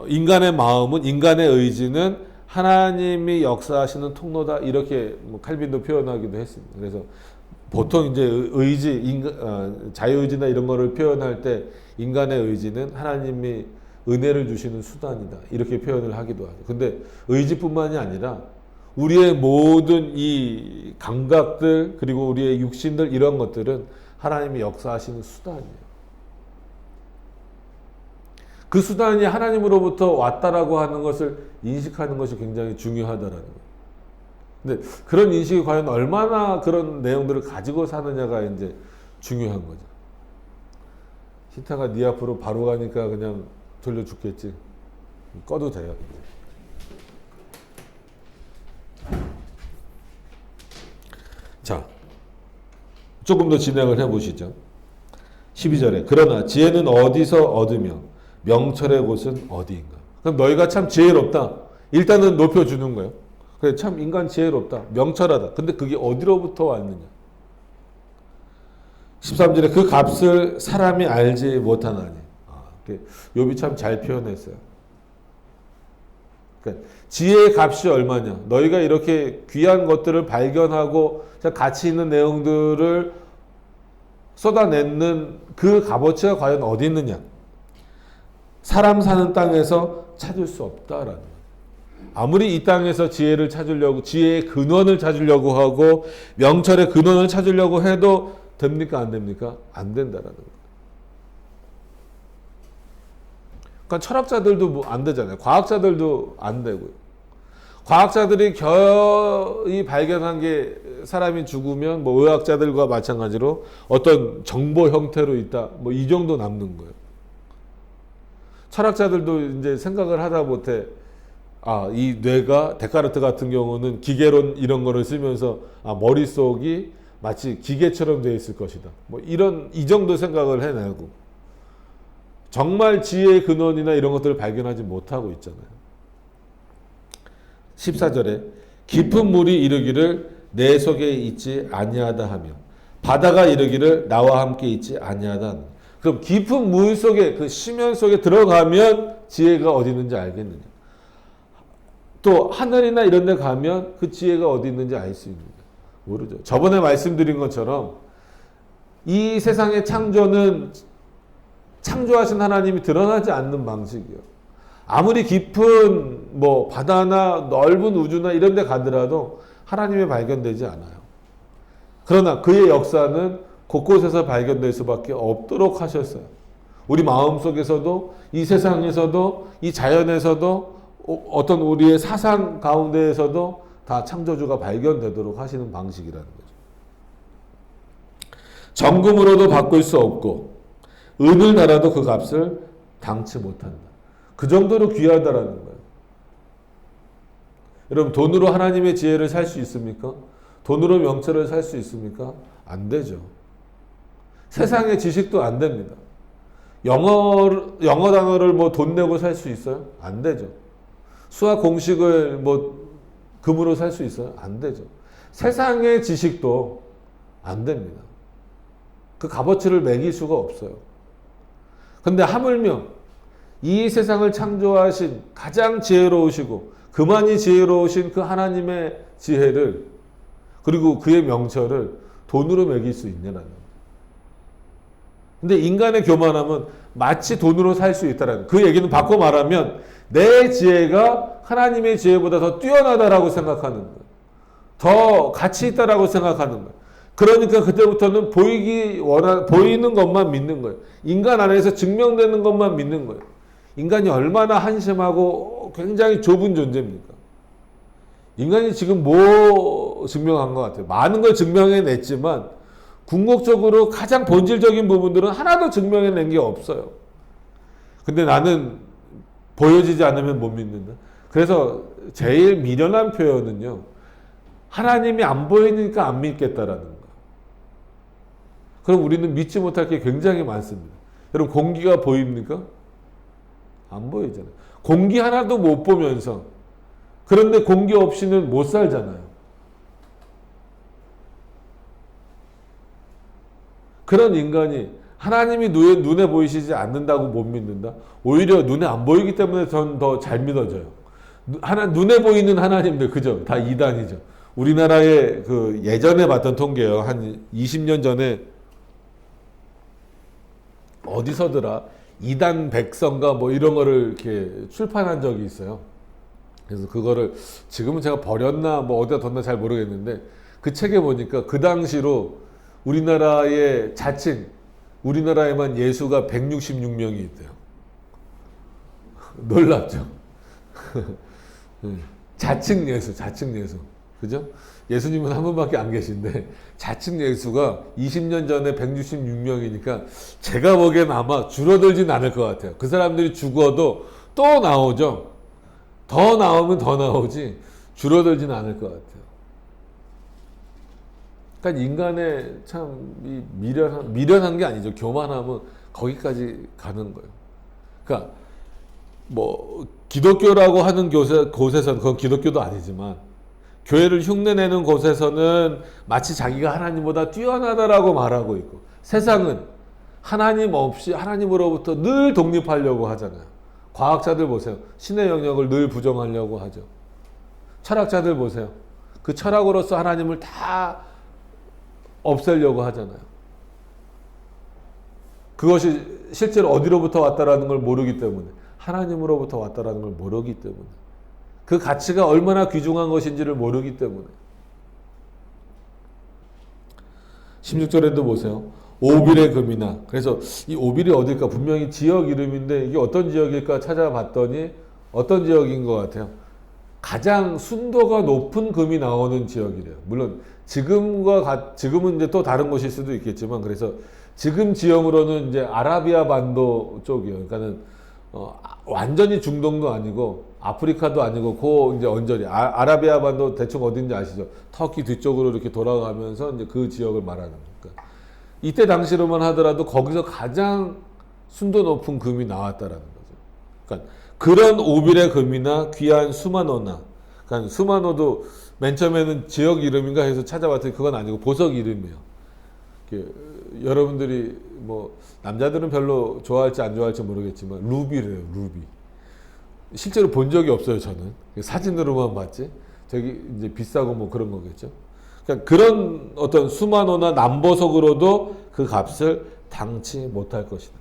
인간의 마음은 인간의 의지는 하나님이 역사하시는 통로다 이렇게 칼빈도 표현하기도 했습니다. 그래서 보통 이제 자유의지나 이런 거를 표현할 때 인간의 의지는 하나님이 은혜를 주시는 수단이다 이렇게 표현을 하기도 하죠. 근데 의지뿐만이 아니라 우리의 모든 이 감각들 그리고 우리의 육신들 이런 것들은 하나님이 역사하시는 수단이에요. 그 수단이 하나님으로부터 왔다라고 하는 것을 인식하는 것이 굉장히 중요하다라는 거예요. 근데 그런 인식이 과연 얼마나 그런 내용들을 가지고 사느냐가 이제 중요한 거죠. 히타가 네 앞으로 바로 가니까 그냥 졸려 죽겠지. 꺼도 돼요. 자, 조금 더 진행을 해보시죠. 12절에 그러나 지혜는 어디서 얻으며 명철의 곳은 어디인가? 그럼 너희가 참 지혜롭다. 일단은 높여주는 거예요. 그래, 참 인간 지혜롭다. 명철하다. 근데 그게 어디로부터 왔느냐? 13절에 그 값을 사람이 알지 못하나니. 욥이 참 잘 표현했어요. 그러니까 지혜의 값이 얼마냐? 너희가 이렇게 귀한 것들을 발견하고 가치 있는 내용들을 쏟아내는 그 값어치가 과연 어디 있느냐? 사람 사는 땅에서 찾을 수 없다라는 거예요. 아무리 이 땅에서 지혜를 찾으려고 지혜의 근원을 찾으려고 하고 명철의 근원을 찾으려고 해도 됩니까? 안 됩니까? 안 된다라는 거예요. 그러니까 철학자들도 뭐 안 되잖아요. 과학자들도 안 되고요. 과학자들이 겨이 발견한 게 사람이 죽으면 뭐 의학자들과 마찬가지로 어떤 정보 형태로 있다. 뭐 이 정도 남는 거예요. 철학자들도 이제 생각을 하다 못해 이 뇌가 데카르트 같은 경우는 기계론 이런 거를 쓰면서 머릿속이 마치 기계처럼 되어 있을 것이다. 뭐 이 정도 생각을 해내고 정말 지혜의 근원이나 이런 것들을 발견하지 못하고 있잖아요. 14절에 깊은 물이 이르기를 내 속에 있지 아니하다 하며 바다가 이르기를 나와 함께 있지 아니하다 하는. 그럼 깊은 물 속에 그 심연 속에 들어가면 지혜가 어디 있는지 알겠느냐. 또 하늘이나 이런 데 가면 그 지혜가 어디 있는지 알 수 있느냐. 모르죠. 저번에 말씀드린 것처럼 이 세상의 창조는 창조하신 하나님이 드러나지 않는 방식이요. 아무리 깊은 뭐 바다나 넓은 우주나 이런 데 가더라도 하나님이 발견되지 않아요. 그러나 그의 역사는 곳곳에서 발견될 수밖에 없도록 하셨어요. 우리 마음속에서도 이 세상에서도 이 자연에서도 어떤 우리의 사상 가운데에서도 다 창조주가 발견되도록 하시는 방식이라는 거죠. 정금으로도 바꿀 수 없고 은을 달아도 그 값을 당치 못한다. 그 정도로 귀하다라는 거예요. 여러분, 돈으로 하나님의 지혜를 살 수 있습니까? 돈으로 명철을 살 수 있습니까? 안 되죠. 세상의 지식도 안 됩니다. 영어 단어를 뭐 돈 내고 살 수 있어요? 안 되죠. 수학 공식을 뭐 금으로 살 수 있어요? 안 되죠. 세상의 지식도 안 됩니다. 그 값어치를 매길 수가 없어요. 근데 하물며 이 세상을 창조하신 가장 지혜로우시고 그만이 지혜로우신 그 하나님의 지혜를, 그리고 그의 명철을 돈으로 매길 수 있냐라는 거예요. 근데 인간의 교만함은 마치 돈으로 살 수 있다라는, 그 얘기는 바꿔 말하면 내 지혜가 하나님의 지혜보다 더 뛰어나다라고 생각하는 거예요. 더 가치 있다라고 생각하는 거예요. 그러니까 그때부터는 보이는 것만 믿는 거예요. 인간 안에서 증명되는 것만 믿는 거예요. 인간이 얼마나 한심하고 굉장히 좁은 존재입니까? 인간이 지금 뭐 증명한 것 같아요? 많은 걸 증명해냈지만 궁극적으로 가장 본질적인 부분들은 하나도 증명해낸 게 없어요. 근데 나는 보여지지 않으면 못 믿는다. 그래서 제일 미련한 표현은요, 하나님이 안 보이니까 안 믿겠다라는 거예요. 그럼 우리는 믿지 못할 게 굉장히 많습니다. 여러분, 공기가 보입니까? 안 보이잖아요. 공기 하나도 못 보면서, 그런데 공기 없이는 못 살잖아요. 그런 인간이 하나님이 눈에 보이시지 않는다고 못 믿는다? 오히려 눈에 안 보이기 때문에 전 더 잘 믿어져요. 눈에 보이는 하나님들, 그죠? 다 이단이죠. 우리나라에 그 예전에 봤던 통계요. 한 20년 전에 어디서더라? 이단 백성가 뭐 이런 거를 이렇게 출판한 적이 있어요. 그래서 그거를 지금은 제가 버렸나 뭐 어디다 뒀나 잘 모르겠는데, 그 책에 보니까 그 당시로 우리나라의 자칭, 우리나라에만 예수가 166명이 있대요. 놀랍죠? 자칭 예수. 그죠? 예수님은 한 분밖에 안 계신데, 자칭 예수가 20년 전에 166명이니까 제가 보기엔 아마 줄어들진 않을 것 같아요. 그 사람들이 죽어도 또 나오죠. 더 나오면 더 나오지 줄어들진 않을 것 같아요. 그러니까 인간의 참 미련한 게 아니죠. 교만함은 거기까지 가는 거예요. 그러니까 뭐 기독교라고 하는 곳에서는, 그건 기독교도 아니지만 교회를 흉내내는 곳에서는 마치 자기가 하나님보다 뛰어나다라고 말하고 있고, 세상은 하나님 없이 하나님으로부터 늘 독립하려고 하잖아요. 과학자들 보세요. 신의 영역을 늘 부정하려고 하죠. 철학자들 보세요. 그 철학으로서 하나님을 다 없애려고 하잖아요. 그것이 실제로 어디로부터 왔다라는 걸 모르기 때문에, 하나님으로부터 왔다라는 걸 모르기 때문에, 그 가치가 얼마나 귀중한 것인지를 모르기 때문에. 16절에도 보세요. 오빌의 금이나, 그래서 이 오빌이 어딜까? 분명히 지역 이름인데 이게 어떤 지역일까 찾아봤더니 어떤 지역인 것 같아요? 가장 순도가 높은 금이 나오는 지역이래요. 물론 지금은 이제 또 다른 곳일 수도 있겠지만, 그래서 지금 지형으로는 이제 아라비아 반도 쪽이요. 그러니까는 완전히 중동도 아니고 아프리카도 아니고 그 이제 언저리, 아라비아 반도 대충 어딘지 아시죠? 터키 뒤쪽으로 이렇게 돌아가면서 이제 그 지역을 말하는 거니까. 이때 당시로만 하더라도 거기서 가장 순도 높은 금이 나왔다라는 거죠. 그러니까 그런 오빌의 금이나 귀한 수마노나, 그러니까 수마노도 맨 처음에는 지역 이름인가 해서 찾아봤더니 그건 아니고 보석 이름이에요. 여러분들이 뭐 남자들은 별로 좋아할지 안 좋아할지 모르겠지만 루비래요. 루비. 실제로 본 적이 없어요. 저는 사진으로만 봤지. 저기 이제 비싸고 뭐 그런 거겠죠. 그러니까 그런 어떤 수마노나 남보석으로도 그 값을 당치 못할 것이다.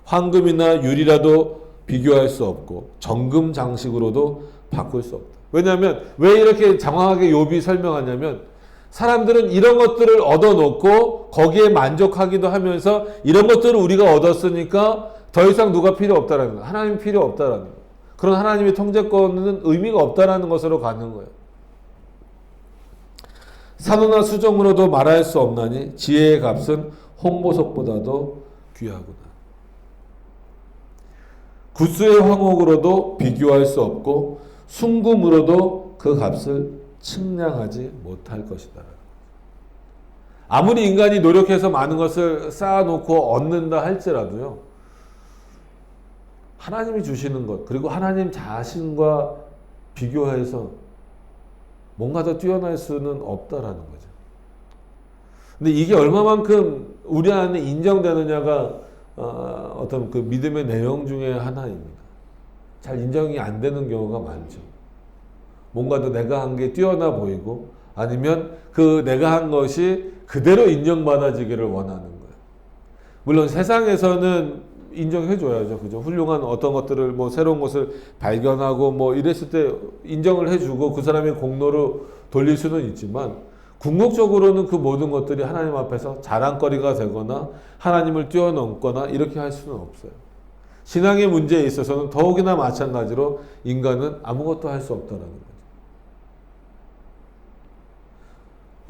황금이나 유리라도 비교할 수 없고 정금 장식으로도 바꿀 수 없다. 왜냐하면 왜 이렇게 장황하게 욥이 설명하냐면, 사람들은 이런 것들을 얻어놓고 거기에 만족하기도 하면서 이런 것들을 우리가 얻었으니까 더 이상 누가 필요 없다라는 거예요. 하나님이 필요 없다라는 거예요. 그런 하나님의 통제권은 의미가 없다라는 것으로 가는 거예요. 산호나 수정으로도 말할 수 없나니 지혜의 값은 홍보석보다도 귀하구나. 구스의 화목으로도 비교할 수 없고 순금으로도 그 값을 측량하지 못할 것이다. 아무리 인간이 노력해서 많은 것을 쌓아놓고 얻는다 할지라도요, 하나님이 주시는 것, 그리고 하나님 자신과 비교해서 뭔가 더 뛰어날 수는 없다라는 거죠. 근데 이게 얼마만큼 우리 안에 인정되느냐가 어떤 그 믿음의 내용 중에 하나입니다. 잘 인정이 안 되는 경우가 많죠. 뭔가 더 내가 한 게 뛰어나 보이고, 아니면 그 내가 한 것이 그대로 인정받아지기를 원하는 거예요. 물론 세상에서는 인정해줘야죠. 그죠? 훌륭한 어떤 것들을 뭐 새로운 것을 발견하고 뭐 이랬을 때 인정을 해주고 그 사람의 공로로 돌릴 수는 있지만, 궁극적으로는 그 모든 것들이 하나님 앞에서 자랑거리가 되거나 하나님을 뛰어넘거나 이렇게 할 수는 없어요. 신앙의 문제에 있어서는 더욱이나 마찬가지로 인간은 아무것도 할 수 없다는 거죠.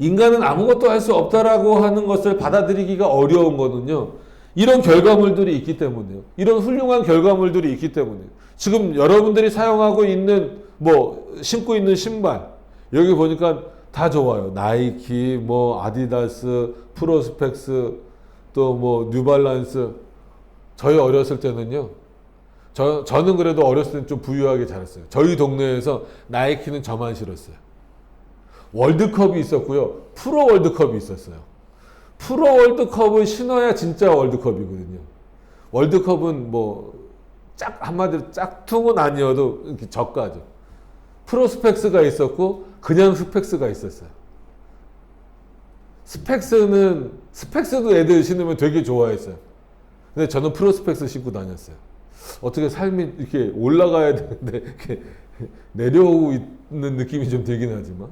인간은 아무것도 할 수 없다라고 하는 것을 받아들이기가 어려운 거는요, 이런 결과물들이 있기 때문에요. 이런 훌륭한 결과물들이 있기 때문에요. 지금 여러분들이 사용하고 있는 신고 있는 신발, 여기 보니까 다 좋아요. 나이키, 아디다스, 프로스펙스, 또 뉴발란스. 저희 어렸을 때는요, 저는 그래도 어렸을 때는 좀 부유하게 자랐어요. 저희 동네에서 나이키는 저만 신었어요. 월드컵이 있었고요. 프로 월드컵이 있었어요. 프로 월드컵을 신어야 진짜 월드컵이거든요. 월드컵은 한마디로 짝퉁은 아니어도 이렇게 저가죠. 프로스펙스가 있었고 그냥 스펙스가 있었어요. 스펙스도 애들 신으면 되게 좋아했어요. 근데 저는 프로스펙스 신고 다녔어요. 어떻게 삶이 이렇게 올라가야 되는데 이렇게 내려오고 있는 느낌이 좀 들긴 하지만,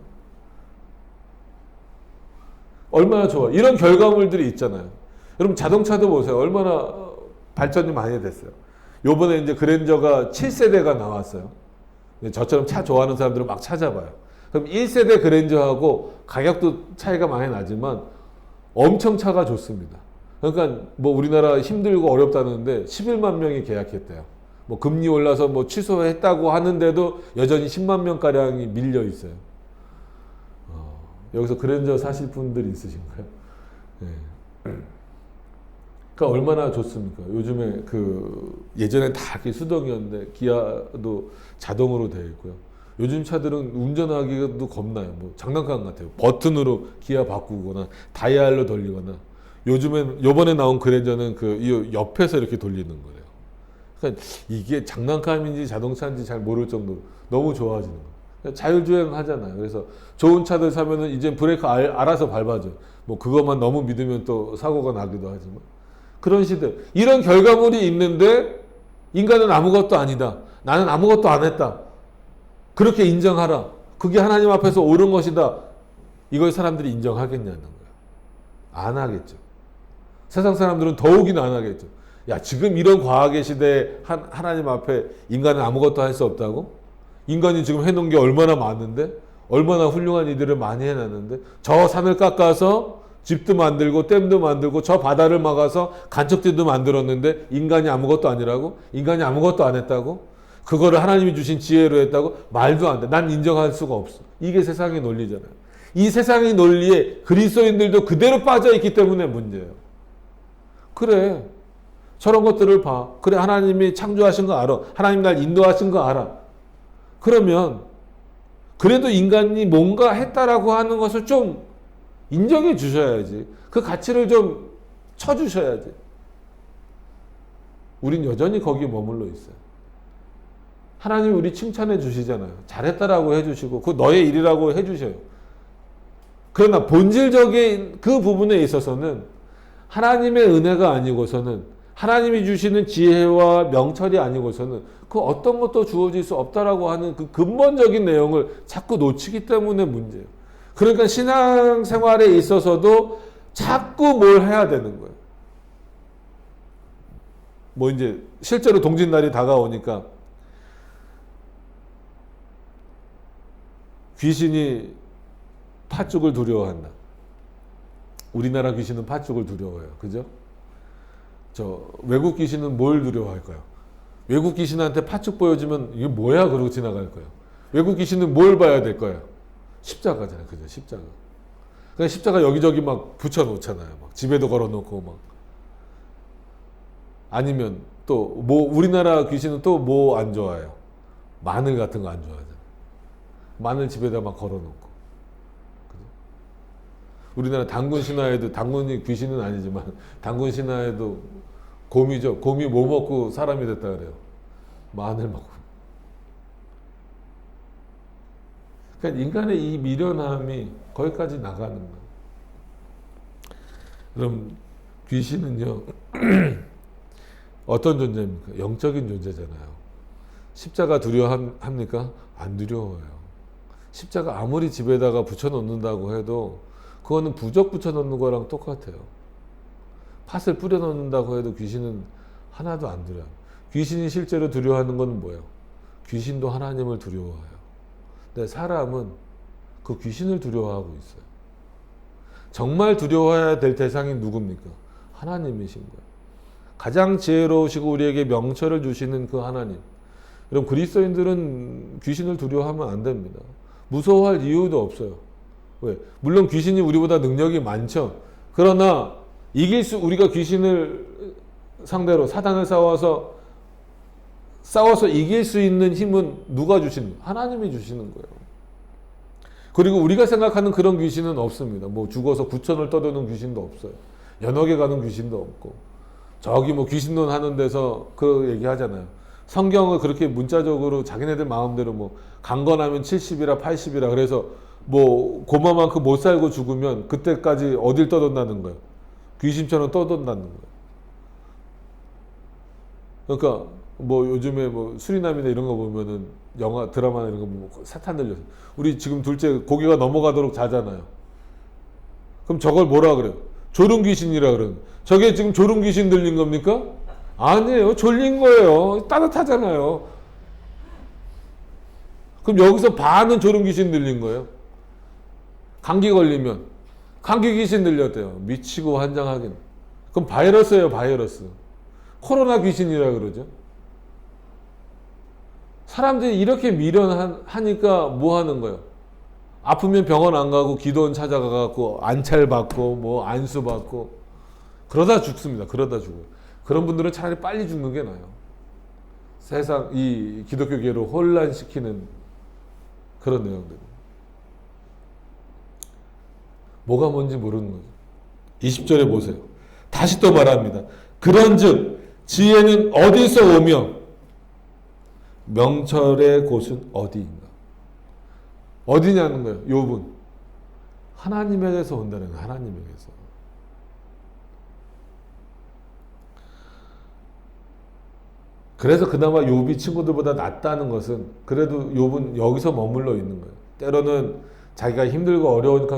얼마나 좋아. 이런 결과물들이 있잖아요. 여러분 자동차도 보세요. 얼마나 발전이 많이 됐어요. 요번에 이제 그랜저가 7세대가 나왔어요. 저처럼 차 좋아하는 사람들은 막 찾아봐요. 그럼 1세대 그랜저하고 가격도 차이가 많이 나지만 엄청 차가 좋습니다. 그러니까 우리나라 힘들고 어렵다는데 11만 명이 계약했대요. 금리 올라서 취소했다고 하는데도 여전히 10만 명가량이 밀려 있어요. 여기서 그랜저 사실 분들이 있으신가요? 네. 그러니까 얼마나 좋습니까? 요즘에 예전에 다 이렇게 수동이었는데 기아도 자동으로 되어 있고요. 요즘 차들은 운전하기도 겁나요. 장난감 같아요. 버튼으로 기아 바꾸거나 다이얼로 돌리거나. 요번에 나온 그랜저는 이 옆에서 이렇게 돌리는 거예요. 그러니까 이게 장난감인지 자동차인지 잘 모를 정도로 너무 좋아지는 거예요. 자율주행 하잖아요. 그래서 좋은 차들 사면은 이제 브레이크 알아서 밟아줘. 그것만 너무 믿으면 또 사고가 나기도 하지만. 그런 시대. 이런 결과물이 있는데 인간은 아무것도 아니다. 나는 아무것도 안 했다. 그렇게 인정하라. 그게 하나님 앞에서 옳은 것이다. 이걸 사람들이 인정하겠냐는 거예요. 안 하겠죠. 세상 사람들은 더욱이나 안 하겠죠. 야, 지금 이런 과학의 시대에 하나님 앞에 인간은 아무것도 할 수 없다고? 인간이 지금 해놓은 게 얼마나 많은데, 얼마나 훌륭한 일들을 많이 해놨는데, 저 산을 깎아서 집도 만들고 댐도 만들고 저 바다를 막아서 간척지도 만들었는데 인간이 아무것도 아니라고? 인간이 아무것도 안 했다고? 그거를 하나님이 주신 지혜로 했다고? 말도 안 돼. 난 인정할 수가 없어. 이게 세상의 논리잖아요. 이 세상의 논리에 그리스도인들도 그대로 빠져있기 때문에 문제예요. 그래, 저런 것들을 봐. 그래, 하나님이 창조하신 거 알아. 하나님 날 인도하신 거 알아. 그러면 그래도 인간이 뭔가 했다라고 하는 것을 좀 인정해 주셔야지. 그 가치를 좀 쳐주셔야지. 우린 여전히 거기에 머물러 있어요. 하나님이 우리 칭찬해 주시잖아요. 잘했다라고 해주시고 그 너의 일이라고 해주셔요. 그러나 본질적인 그 부분에 있어서는 하나님의 은혜가 아니고서는, 하나님이 주시는 지혜와 명철이 아니고서는 그 어떤 것도 주어질 수 없다라고 하는 그 근본적인 내용을 자꾸 놓치기 때문에 문제예요. 그러니까 신앙생활에 있어서도 자꾸 뭘 해야 되는 거예요. 이제 실제로 동짓날이 다가오니까 귀신이 팥죽을 두려워한다. 우리나라 귀신은 팥죽을 두려워해요. 그죠? 외국 귀신은 뭘 두려워할까요? 외국 귀신한테 파축 보여주면 이게 뭐야 그러고 지나갈 거예요. 외국 귀신은 뭘 봐야 될 거예요? 십자가잖아요. 그죠? 십자가. 그러니까 십자가 여기저기 막 붙여놓잖아요. 막 집에도 걸어놓고 막. 아니면 또 뭐 우리나라 귀신은 또 뭐 안 좋아해요? 마늘 같은 거 안 좋아하잖아요. 마늘 집에다 막 걸어놓고. 그죠? 우리나라 단군 신화에도, 단군이 귀신은 아니지만 단군 신화에도 곰이죠. 곰이 뭐 먹고 사람이 됐다 그래요? 마늘 먹고. 그러니까 인간의 이 미련함이 거기까지 나가는 거예요. 그럼 귀신은요 어떤 존재입니까? 영적인 존재잖아요. 십자가 두려워합니까? 안 두려워요. 십자가 아무리 집에다가 붙여놓는다고 해도 그거는 부적 붙여놓는 거랑 똑같아요. 팥을 뿌려놓는다고 해도 귀신은 하나도 안 두려워요. 귀신이 실제로 두려워하는 건 뭐예요? 귀신도 하나님을 두려워해요. 근데 사람은 그 귀신을 두려워하고 있어요. 정말 두려워해야 될 대상이 누굽니까? 하나님이신 거예요. 가장 지혜로우시고 우리에게 명철을 주시는 그 하나님. 여러분, 그리스도인들은 귀신을 두려워하면 안 됩니다. 무서워할 이유도 없어요. 왜? 물론 귀신이 우리보다 능력이 많죠. 그러나 우리가 귀신을 상대로 사단을 싸워서 이길 수 있는 힘은 누가 주시는 거예요? 하나님이 주시는 거예요. 그리고 우리가 생각하는 그런 귀신은 없습니다. 뭐 죽어서 구천을 떠도는 귀신도 없어요. 연옥에 가는 귀신도 없고. 저기 뭐 귀신론 하는 데서 그 얘기 하잖아요. 성경을 그렇게 문자적으로 자기네들 마음대로 뭐 강건하면 70이라 80이라 그래서 뭐 고마만큼 못 살고 죽으면 그때까지 어딜 떠돈다는 거예요. 귀신처럼 떠돈다는 거예요. 그러니까 뭐 요즘에 뭐 수리남이나 이런 거 보면은 영화 드라마나 이런 거 보면 사탄 들려서 우리 지금 둘째 고개가 넘어가도록 자잖아요. 그럼 저걸 뭐라 그래요? 졸음 귀신이라 그러는. 저게 지금 졸음 귀신 들린 겁니까? 아니에요. 졸린 거예요. 따뜻하잖아요. 그럼 여기서 반은 졸음 귀신 들린 거예요. 감기 걸리면 감기 귀신 들렸대요. 미치고 환장하긴. 그럼 바이러스예요, 바이러스. 코로나 귀신이라 그러죠. 사람들이 이렇게 미련하니까 뭐 하는 거예요? 아프면 병원 안 가고 기도원 찾아가갖고 안찰 받고 뭐 안수 받고 그러다 죽습니다. 그러다 죽어요. 그런 분들은 차라리 빨리 죽는 게 나아요. 세상 이 기독교계로 혼란시키는 그런 내용들. 뭐가 뭔지 모르는 거죠. 20절에 보세요. 다시 또 말합니다. 그런즉 지혜는 어디서 오며 명철의 곳은 어디인가? 어디냐는 거예요. 욥은 하나님에게서 온다는 거예요. 하나님에게서. 그래서 그나마 욥이 친구들보다 낫다는 것은 그래도 욥은 여기서 머물러 있는 거예요. 때로는 자기가 힘들고 어려우니까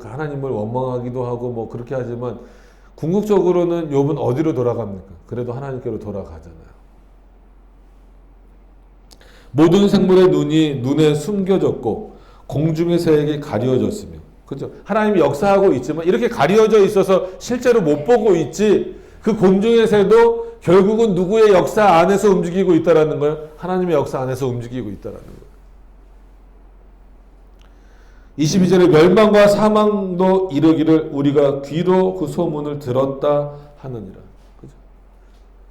하나님을 원망하기도 하고 뭐 그렇게 하지만 궁극적으로는 욥은 어디로 돌아갑니까? 그래도 하나님께로 돌아가잖아요. 모든 생물의 눈에 숨겨졌고 공중의 새에게 가려졌으며, 그렇죠? 하나님이 역사하고 있지만 이렇게 가려져 있어서 실제로 못 보고 있지. 그 공중의 새도 결국은 누구의 역사 안에서 움직이고 있다라는 거예요. 하나님의 역사 안에서 움직이고 있다라는 거예요. 22절에 멸망과 사망도 이르기를 우리가 귀로 그 소문을 들었다 하느니라. 그죠?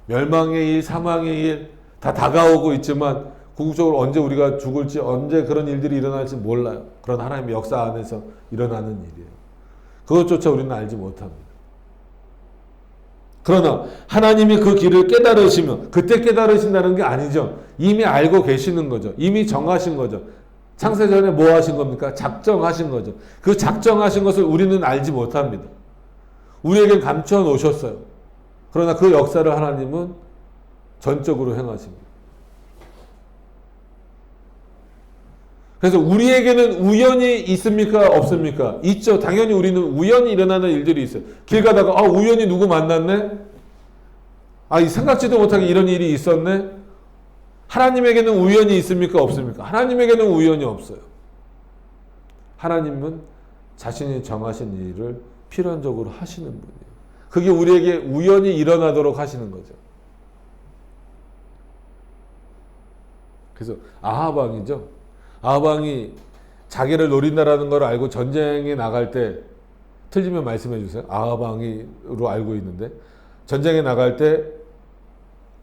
멸망의 일, 사망의 일 다 다가오고 있지만 궁극적으로 언제 우리가 죽을지 언제 그런 일들이 일어날지 몰라요. 그런 하나님의 역사 안에서 일어나는 일이에요. 그것조차 우리는 알지 못합니다. 그러나 하나님이 그 길을 깨달으시면 그때 깨달으신다는 게 아니죠. 이미 알고 계시는 거죠. 이미 정하신 거죠. 창세전에 뭐 하신 겁니까? 작정하신 거죠. 그 작정하신 것을 우리는 알지 못합니다. 우리에게 감춰 놓으셨어요. 그러나 그 역사를 하나님은 전적으로 행하십니다. 그래서 우리에게는 우연이 있습니까? 없습니까? 있죠. 당연히 우리는 우연히 일어나는 일들이 있어요. 길 가다가 우연히 누구 만났네? 생각지도 못하게 이런 일이 있었네? 하나님에게는 우연이 있습니까? 없습니까? 하나님에게는 우연이 없어요. 하나님은 자신이 정하신 일을 필연적으로 하시는 분이에요. 그게 우리에게 우연히 일어나도록 하시는 거죠. 그래서 아하방이죠. 아하방이 자기를 노린다라는 걸 알고 전쟁에 나갈 때, 틀리면 말씀해 주세요. 아하방이로 알고 있는데, 전쟁에 나갈 때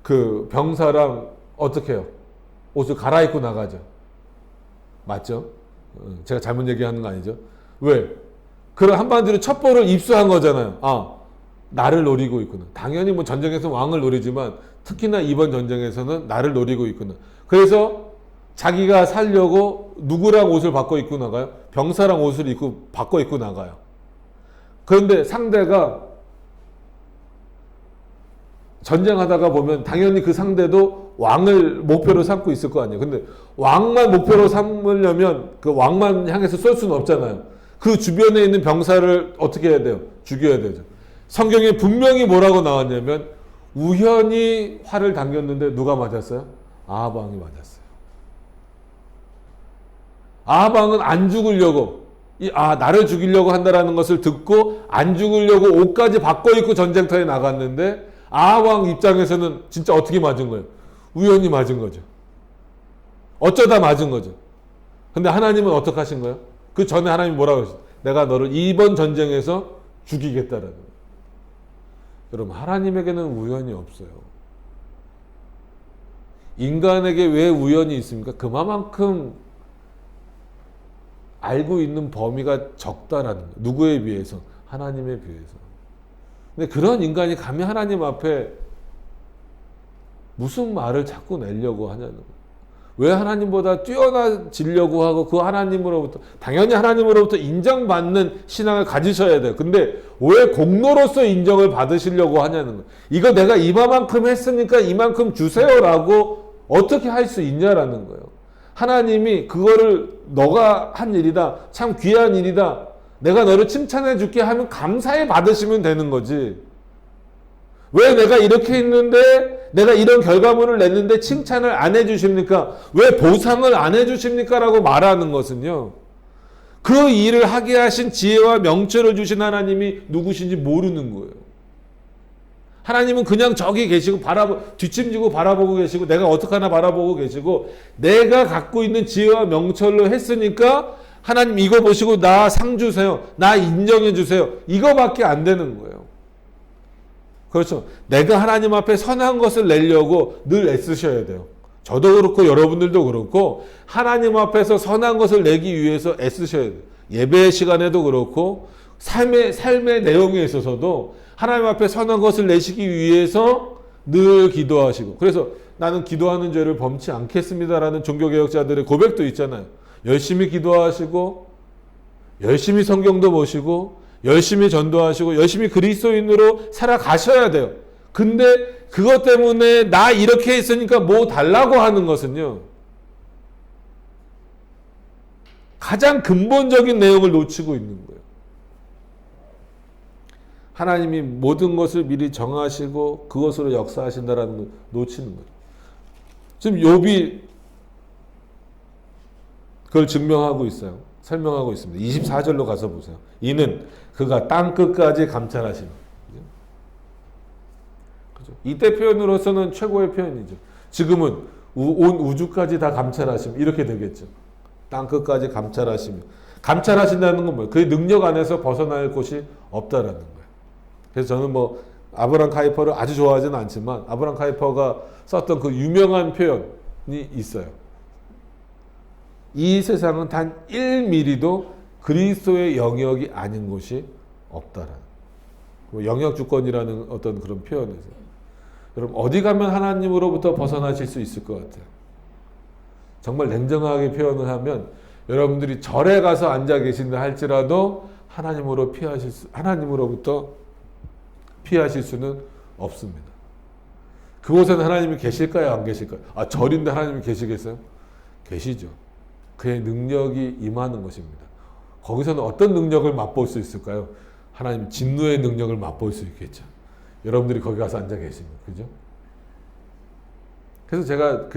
그 병사랑 어떻게 해요? 옷을 갈아입고 나가죠. 맞죠? 제가 잘못 얘기하는 거 아니죠? 왜? 그런 한반도로 첩보를 입수한 거잖아요. 아, 나를 노리고 있구나. 당연히 뭐 전쟁에서 왕을 노리지만 특히나 이번 전쟁에서는 나를 노리고 있구나. 그래서 자기가 살려고 누구랑 옷을 바꿔 입고 나가요? 병사랑 옷을 바꿔 입고 나가요. 그런데 상대가 전쟁하다가 보면 당연히 그 상대도 왕을 목표로 삼고 있을 거 아니에요. 근데 왕만 목표로 삼으려면 그 왕만 향해서 쏠 수는 없잖아요. 그 주변에 있는 병사를 어떻게 해야 돼요? 죽여야 되죠. 성경에 분명히 뭐라고 나왔냐면 우연히 활을 당겼는데 누가 맞았어요? 아하방이 맞았어요. 아하방은 안 죽으려고 나를 죽이려고 한다라는 것을 듣고 안 죽으려고 옷까지 바꿔 입고 전쟁터에 나갔는데 아하방 입장에서는 진짜 어떻게 맞은 거예요? 우연히 맞은 거죠. 어쩌다 맞은 거죠. 근데 하나님은 어떻게 하신 거예요? 그 전에 하나님이 뭐라고 하셨어요? 내가 너를 이번 전쟁에서 죽이겠다라는 거예요. 여러분, 하나님에게는 우연이 없어요. 인간에게 왜 우연이 있습니까? 그만큼 알고 있는 범위가 적다라는 거예요. 누구에 비해서? 하나님에 비해서. 근데 그런 인간이 감히 하나님 앞에 무슨 말을 자꾸 내려고 하냐는 거예요. 왜 하나님보다 뛰어나지려고 하고 그 하나님으로부터 당연히 하나님으로부터 인정받는 신앙을 가지셔야 돼요. 근데 왜 공로로서 인정을 받으시려고 하냐는 거예요. 이거 내가 이만큼 했으니까 이만큼 주세요라고 어떻게 할 수 있냐라는 거예요. 하나님이 그거를 너가 한 일이다. 참 귀한 일이다. 내가 너를 칭찬해 줄게 하면 감사해 받으시면 되는 거지. 왜 내가 이렇게 했는데 내가 이런 결과물을 냈는데 칭찬을 안 해주십니까? 왜 보상을 안 해주십니까? 라고 말하는 것은요. 그 일을 하게 하신 지혜와 명철을 주신 하나님이 누구신지 모르는 거예요. 하나님은 그냥 저기 계시고 뒷짐지고 바라보고 계시고 내가 어떡하나 바라보고 계시고 내가 갖고 있는 지혜와 명철로 했으니까 하나님 이거 보시고 나 상 주세요. 나 인정해 주세요. 이거밖에 안 되는 거예요. 그렇죠. 내가 하나님 앞에 선한 것을 내려고 늘 애쓰셔야 돼요. 저도 그렇고 여러분들도 그렇고 하나님 앞에서 선한 것을 내기 위해서 애쓰셔야 돼요. 예배 시간에도 그렇고 삶의 내용에 있어서도 하나님 앞에 선한 것을 내시기 위해서 늘 기도하시고 그래서 나는 기도하는 죄를 범치 않겠습니다라는 종교개혁자들의 고백도 있잖아요. 열심히 기도하시고 열심히 성경도 보시고 열심히 전도하시고 열심히 그리스도인으로 살아가셔야 돼요. 근데 그것 때문에 나 이렇게 했으니까 뭐 달라고 하는 것은요. 가장 근본적인 내용을 놓치고 있는 거예요. 하나님이 모든 것을 미리 정하시고 그것으로 역사하신다라는 걸 놓치는 거예요. 지금 욥이 그걸 증명하고 있어요. 설명하고 있습니다. 24절로 가서 보세요. 이는 그가 땅 끝까지 감찰하시는. 그죠? 이때 표현으로서는 최고의 표현이죠. 지금은 온 우주까지 다 감찰하시면 이렇게 되겠죠. 땅 끝까지 감찰하시면. 감찰하신다는 건 뭐예요? 그의 능력 안에서 벗어날 곳이 없다라는 거예요. 그래서 저는 뭐 아브람 카이퍼를 아주 좋아하지는 않지만 아브람 카이퍼가 썼던 그 유명한 표현이 있어요. 이 세상은 단 1mm도 그리스도의 영역이 아닌 곳이 없다라는 영역 주권이라는 어떤 그런 표현에서 여러분 어디 가면 하나님으로부터 벗어나실 수 있을 것 같아요. 정말 냉정하게 표현을 하면 여러분들이 절에 가서 앉아 계신다 할지라도 하나님으로부터 피하실 수는 없습니다. 그곳에는 하나님이 계실까요? 안 계실까요? 절인데 하나님이 계시겠어요? 계시죠. 그의 능력이 임하는 것입니다. 거기서는 어떤 능력을 맛볼 수 있을까요? 하나님 진노의 능력을 맛볼 수 있겠죠. 여러분들이 거기 가서 앉아 계시면, 그죠? 그래서 제가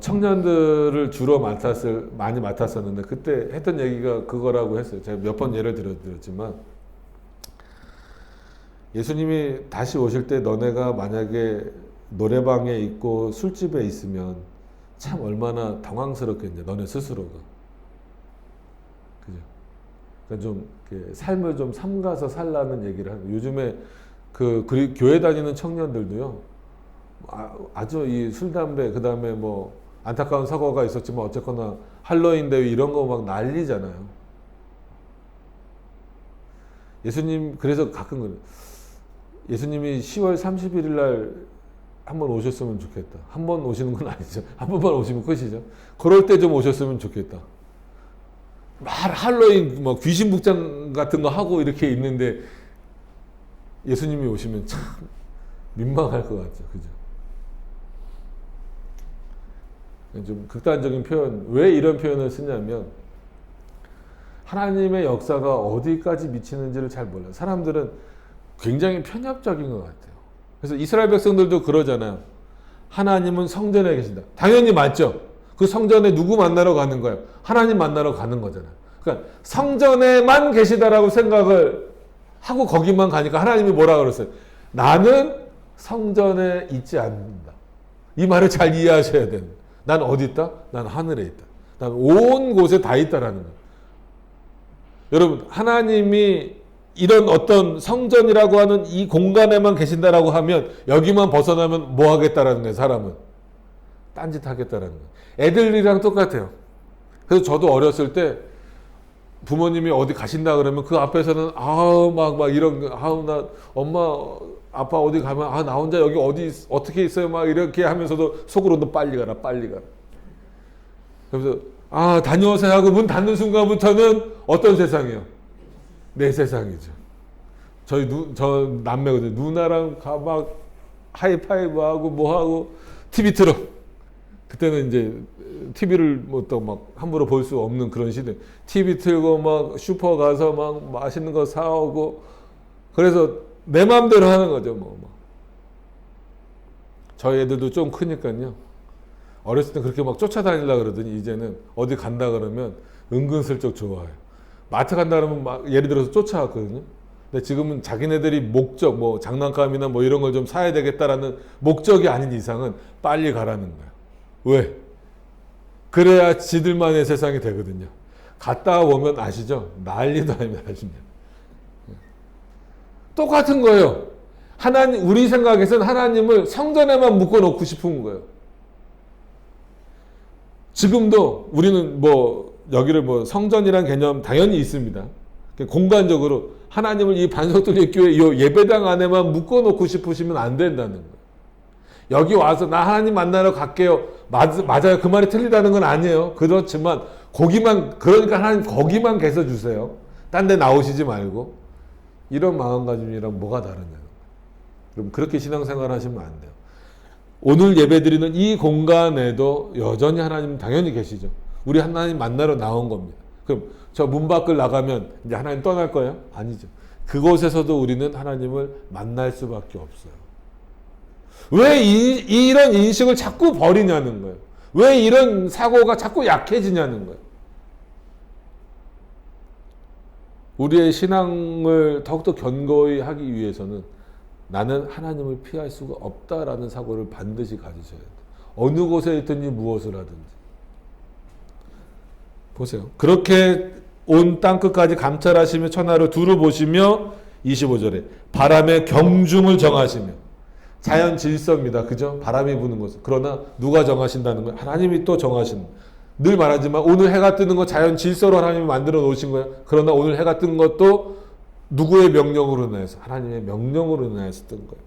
청년들을 주로 많이 맡았었는데 그때 했던 얘기가 그거라고 했어요. 제가 몇 번 예를 들었지만 예수님이 다시 오실 때 너네가 만약에 노래방에 있고 술집에 있으면 참 얼마나 당황스럽겠냐, 너네 스스로가. 그죠? 그러니까 좀 삶을 좀 삼가서 살라는 얘기를 하는. 요즘에 교회 다니는 청년들도요, 아주 이 술, 담배, 그 다음에 뭐 안타까운 사고가 있었지만 어쨌거나 할로윈 대회 이런 거 막 난리잖아요. 예수님, 그래서 가끔 그래요. 예수님이 10월 31일 날 한번 오셨으면 좋겠다. 한 번 오시는 건 아니죠. 한 번만 오시면 끝이죠. 그럴 때 좀 오셨으면 좋겠다. 할로윈 뭐 귀신 북장 같은 거 하고 이렇게 있는데 예수님이 오시면 참 민망할 것 같죠. 그죠? 좀 극단적인 표현, 왜 이런 표현을 쓰냐면 하나님의 역사가 어디까지 미치는지를 잘 몰라요. 사람들은 굉장히 편협적인 것 같아요. 그래서 이스라엘 백성들도 그러잖아요. 하나님은 성전에 계신다. 당연히 맞죠. 그 성전에 누구 만나러 가는 거예요? 하나님 만나러 가는 거잖아요. 그러니까 성전에만 계시다라고 생각을 하고 거기만 가니까 하나님이 뭐라 그랬어요? 나는 성전에 있지 않는다. 이 말을 잘 이해하셔야 됩니다. 난 어디 있다? 난 하늘에 있다. 난 온 곳에 다 있다라는 거예요. 여러분, 하나님이 이런 어떤 성전이라고 하는 이 공간에만 계신다라고 하면 여기만 벗어나면 뭐 하겠다라는 거예요, 사람은. 딴짓 하겠다라는 거예요. 애들이랑 똑같아요. 그래서 저도 어렸을 때 부모님이 어디 가신다 그러면 그 앞에서는 막 이런 나 엄마 아빠 어디 가면 나 혼자 여기 어떻게 있어요 막 이렇게 하면서도 속으로도 빨리 가라. 그래서 다녀오세요 하고 문 닫는 순간부터는 어떤 세상이에요? 내 세상이죠. 저 남매거든요. 누나랑 막 하이파이브 하고 뭐 하고 TV 틀어. 그때는 이제 TV를 뭐 또 막 함부로 볼 수 없는 그런 시대. TV 틀고 막 슈퍼 가서 막 맛있는 거 사오고 그래서 내 마음대로 하는 거죠. 저희 애들도 좀 크니까요. 어렸을 때 그렇게 막 쫓아다니려고 그러더니 이제는 어디 간다 그러면 은근슬쩍 좋아해요. 마트 간다 그러면 막 예를 들어서 쫓아왔거든요. 근데 지금은 자기네들이 목적, 뭐 장난감이나 뭐 이런 걸 좀 사야 되겠다라는 목적이 아닌 이상은 빨리 가라는 거예요. 왜? 그래야 지들만의 세상이 되거든요. 갔다 오면 아시죠? 난리도 아닙니다. 똑같은 거예요. 우리 생각에서는 하나님을 성전에만 묶어놓고 싶은 거예요. 지금도 우리는 여기를 성전이란 개념 당연히 있습니다. 공간적으로 하나님을 이 반석들의 교회 이 예배당 안에만 묶어놓고 싶으시면 안 된다는 거예요. 여기 와서 나 하나님 만나러 갈게요. 맞아요. 그 말이 틀리다는 건 아니에요. 그렇지만 그러니까 하나님 거기만 계셔 주세요. 딴 데 나오시지 말고. 이런 마음가짐이랑 뭐가 다르냐. 그럼 그렇게 신앙생활 하시면 안 돼요. 오늘 예배드리는 이 공간에도 여전히 하나님 당연히 계시죠. 우리 하나님 만나러 나온 겁니다. 그럼 저 문 밖을 나가면 이제 하나님 떠날 거예요? 아니죠. 그곳에서도 우리는 하나님을 만날 수밖에 없어요. 왜 이런 인식을 자꾸 버리냐는 거예요. 왜 이런 사고가 자꾸 약해지냐는 거예요. 우리의 신앙을 더욱더 견고히 하기 위해서는 나는 하나님을 피할 수가 없다라는 사고를 반드시 가지셔야 돼요. 어느 곳에 있든지 무엇을 하든지. 보세요. 그렇게 온 땅끝까지 감찰하시며 천하를 두루 보시며 25절에 바람의 경중을 정하시며 자연 질서입니다. 그죠? 바람이 부는 것은. 그러나 누가 정하신다는 거예요? 하나님이 또 정하시는 거예요. 늘 말하지만 오늘 해가 뜨는 거 자연 질서로 하나님이 만들어 놓으신 거예요. 그러나 오늘 해가 뜬 것도 누구의 명령으로 인하여서? 하나님의 명령으로 인하여서 뜬 거예요.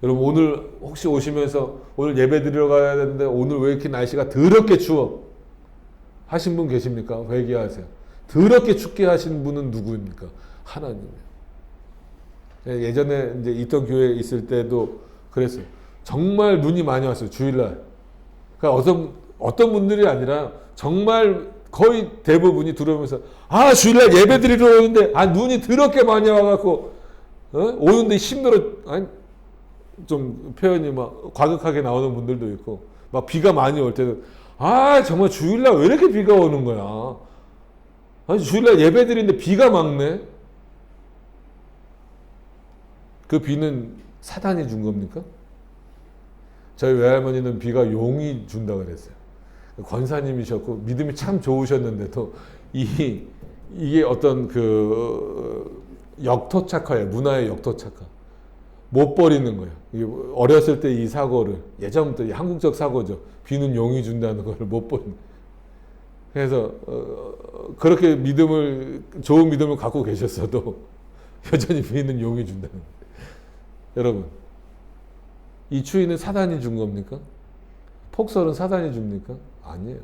여러분 오늘 혹시 오시면서 오늘 예배 드리러 가야 되는데 오늘 왜 이렇게 날씨가 더럽게 추워? 하신 분 계십니까? 회개하세요. 더럽게 춥게 하신 분은 누구입니까? 하나님이에요. 예전에 이제 있던 교회에 있을 때도 그랬어요. 정말 눈이 많이 왔어요. 주일날. 그러니까 어떤 분들이 아니라 정말 거의 대부분이 들어오면서 주일날 예배 드리러 오는데 눈이 더럽게 많이 와갖고 오는데 힘들어. 좀 표현이 막 과격하게 나오는 분들도 있고 막 비가 많이 올 때는 정말 주일날 왜 이렇게 비가 오는 거야? 주일날 예배 드리는데 비가 막네? 그 비는 사단이 준 겁니까? 저희 외할머니는 비가 용이 준다고 그랬어요. 권사님이셨고 믿음이 참 좋으셨는데도 이게 어떤 그 역토착화예요. 문화의 역토착화. 못 버리는 거예요. 이게 어렸을 때 이 사고를, 예전부터 이 한국적 사고죠. 비는 용이 준다는 걸 못 버리는. 그래서 그렇게 좋은 믿음을 갖고 계셨어도 여전히 비는 용이 준다는 거예요. 여러분, 이 추위는 사단이 준 겁니까? 폭설은 사단이 줍니까? 아니에요.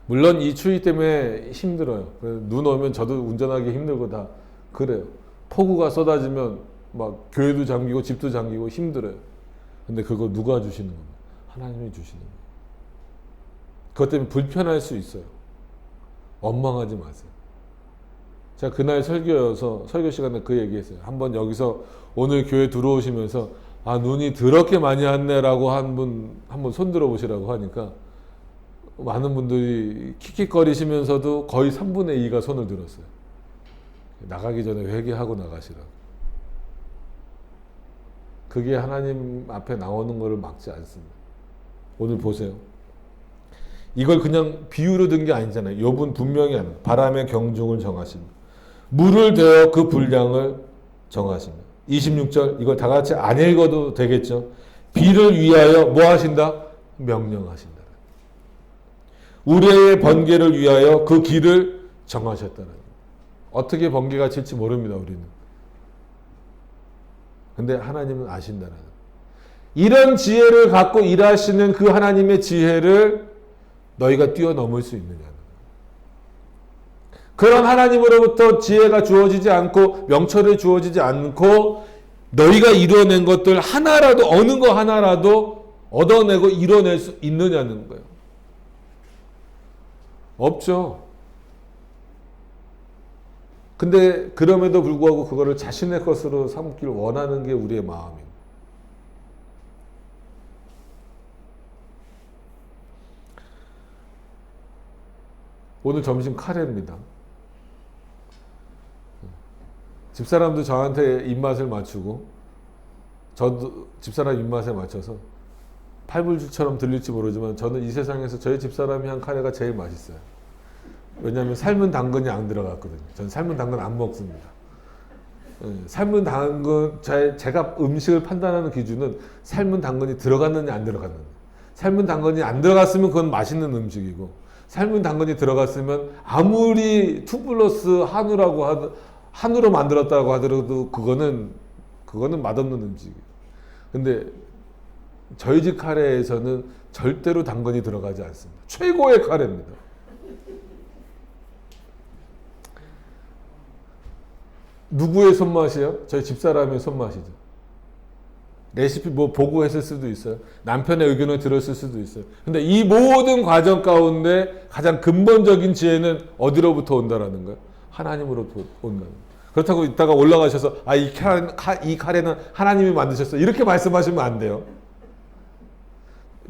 물론 이 추위 때문에 힘들어요. 눈 오면 저도 운전하기 힘들고 다 그래요. 폭우가 쏟아지면 막 교회도 잠기고 집도 잠기고 힘들어요. 근데 그거 누가 주시는 겁니까? 하나님이 주시는 거예요. 그것 때문에 불편할 수 있어요. 원망하지 마세요. 제가 그날 설교 시간에 그 얘기했어요. 한번 여기서 오늘 교회 들어오시면서 눈이 더럽게 많이 왔네라고 한번 손 들어보시라고 하니까 많은 분들이 킥킥거리시면서도 거의 3분의 2가 손을 들었어요. 나가기 전에 회개하고 나가시라고. 그게 하나님 앞에 나오는 것을 막지 않습니다. 오늘 보세요. 이걸 그냥 비유로 든 게 아니잖아요. 욥은 분명히 하는 바람의 경중을 정하십니다. 물을 대어 그 분량을 정하십니다. 26절 이걸 다 같이 안 읽어도 되겠죠. 비를 위하여 뭐 하신다? 명령하신다. 우레의 번개를 위하여 그 길을 정하셨다는. 어떻게 번개가 칠지 모릅니다. 우리는. 근데 하나님은 아신다는. 이런 지혜를 갖고 일하시는 그 하나님의 지혜를 너희가 뛰어넘을 수 있느냐. 그런 하나님으로부터 지혜가 주어지지 않고 명철이 주어지지 않고 너희가 이뤄낸 것들 하나라도 어느 거 하나라도 얻어내고 이뤄낼 수 있느냐는 거예요. 없죠. 근데 그럼에도 불구하고 그거를 자신의 것으로 삼길 원하는 게 우리의 마음입니다. 오늘 점심 카레입니다. 집사람도 저한테 입맛을 맞추고 저도 집사람 입맛에 맞춰서 팔불주처럼 들릴지 모르지만 저는 이 세상에서 저희 집사람이 한 카레가 제일 맛있어요. 왜냐하면 삶은 당근이 안 들어갔거든요. 저는 삶은 당근 안 먹습니다. 삶은 당근, 제가 음식을 판단하는 기준은 삶은 당근이 들어갔느냐 안 들어갔느냐. 삶은 당근이 안 들어갔으면 그건 맛있는 음식이고 삶은 당근이 들어갔으면 아무리 2+ 한우로 만들었다고 하더라도 그거는 맛없는 음식이에요. 근데 저희 집 카레에서는 절대로 당근이 들어가지 않습니다. 최고의 카레입니다. 누구의 손맛이요? 저희 집사람의 손맛이죠. 레시피 뭐 보고 했을 수도 있어요. 남편의 의견을 들었을 수도 있어요. 근데 이 모든 과정 가운데 가장 근본적인 지혜는 어디로부터 온다라는 거예요? 하나님으로부터 온다는 거예요. 그렇다고 이따가 올라가셔서 이 카레는 하나님이 만드셨어 이렇게 말씀하시면 안 돼요.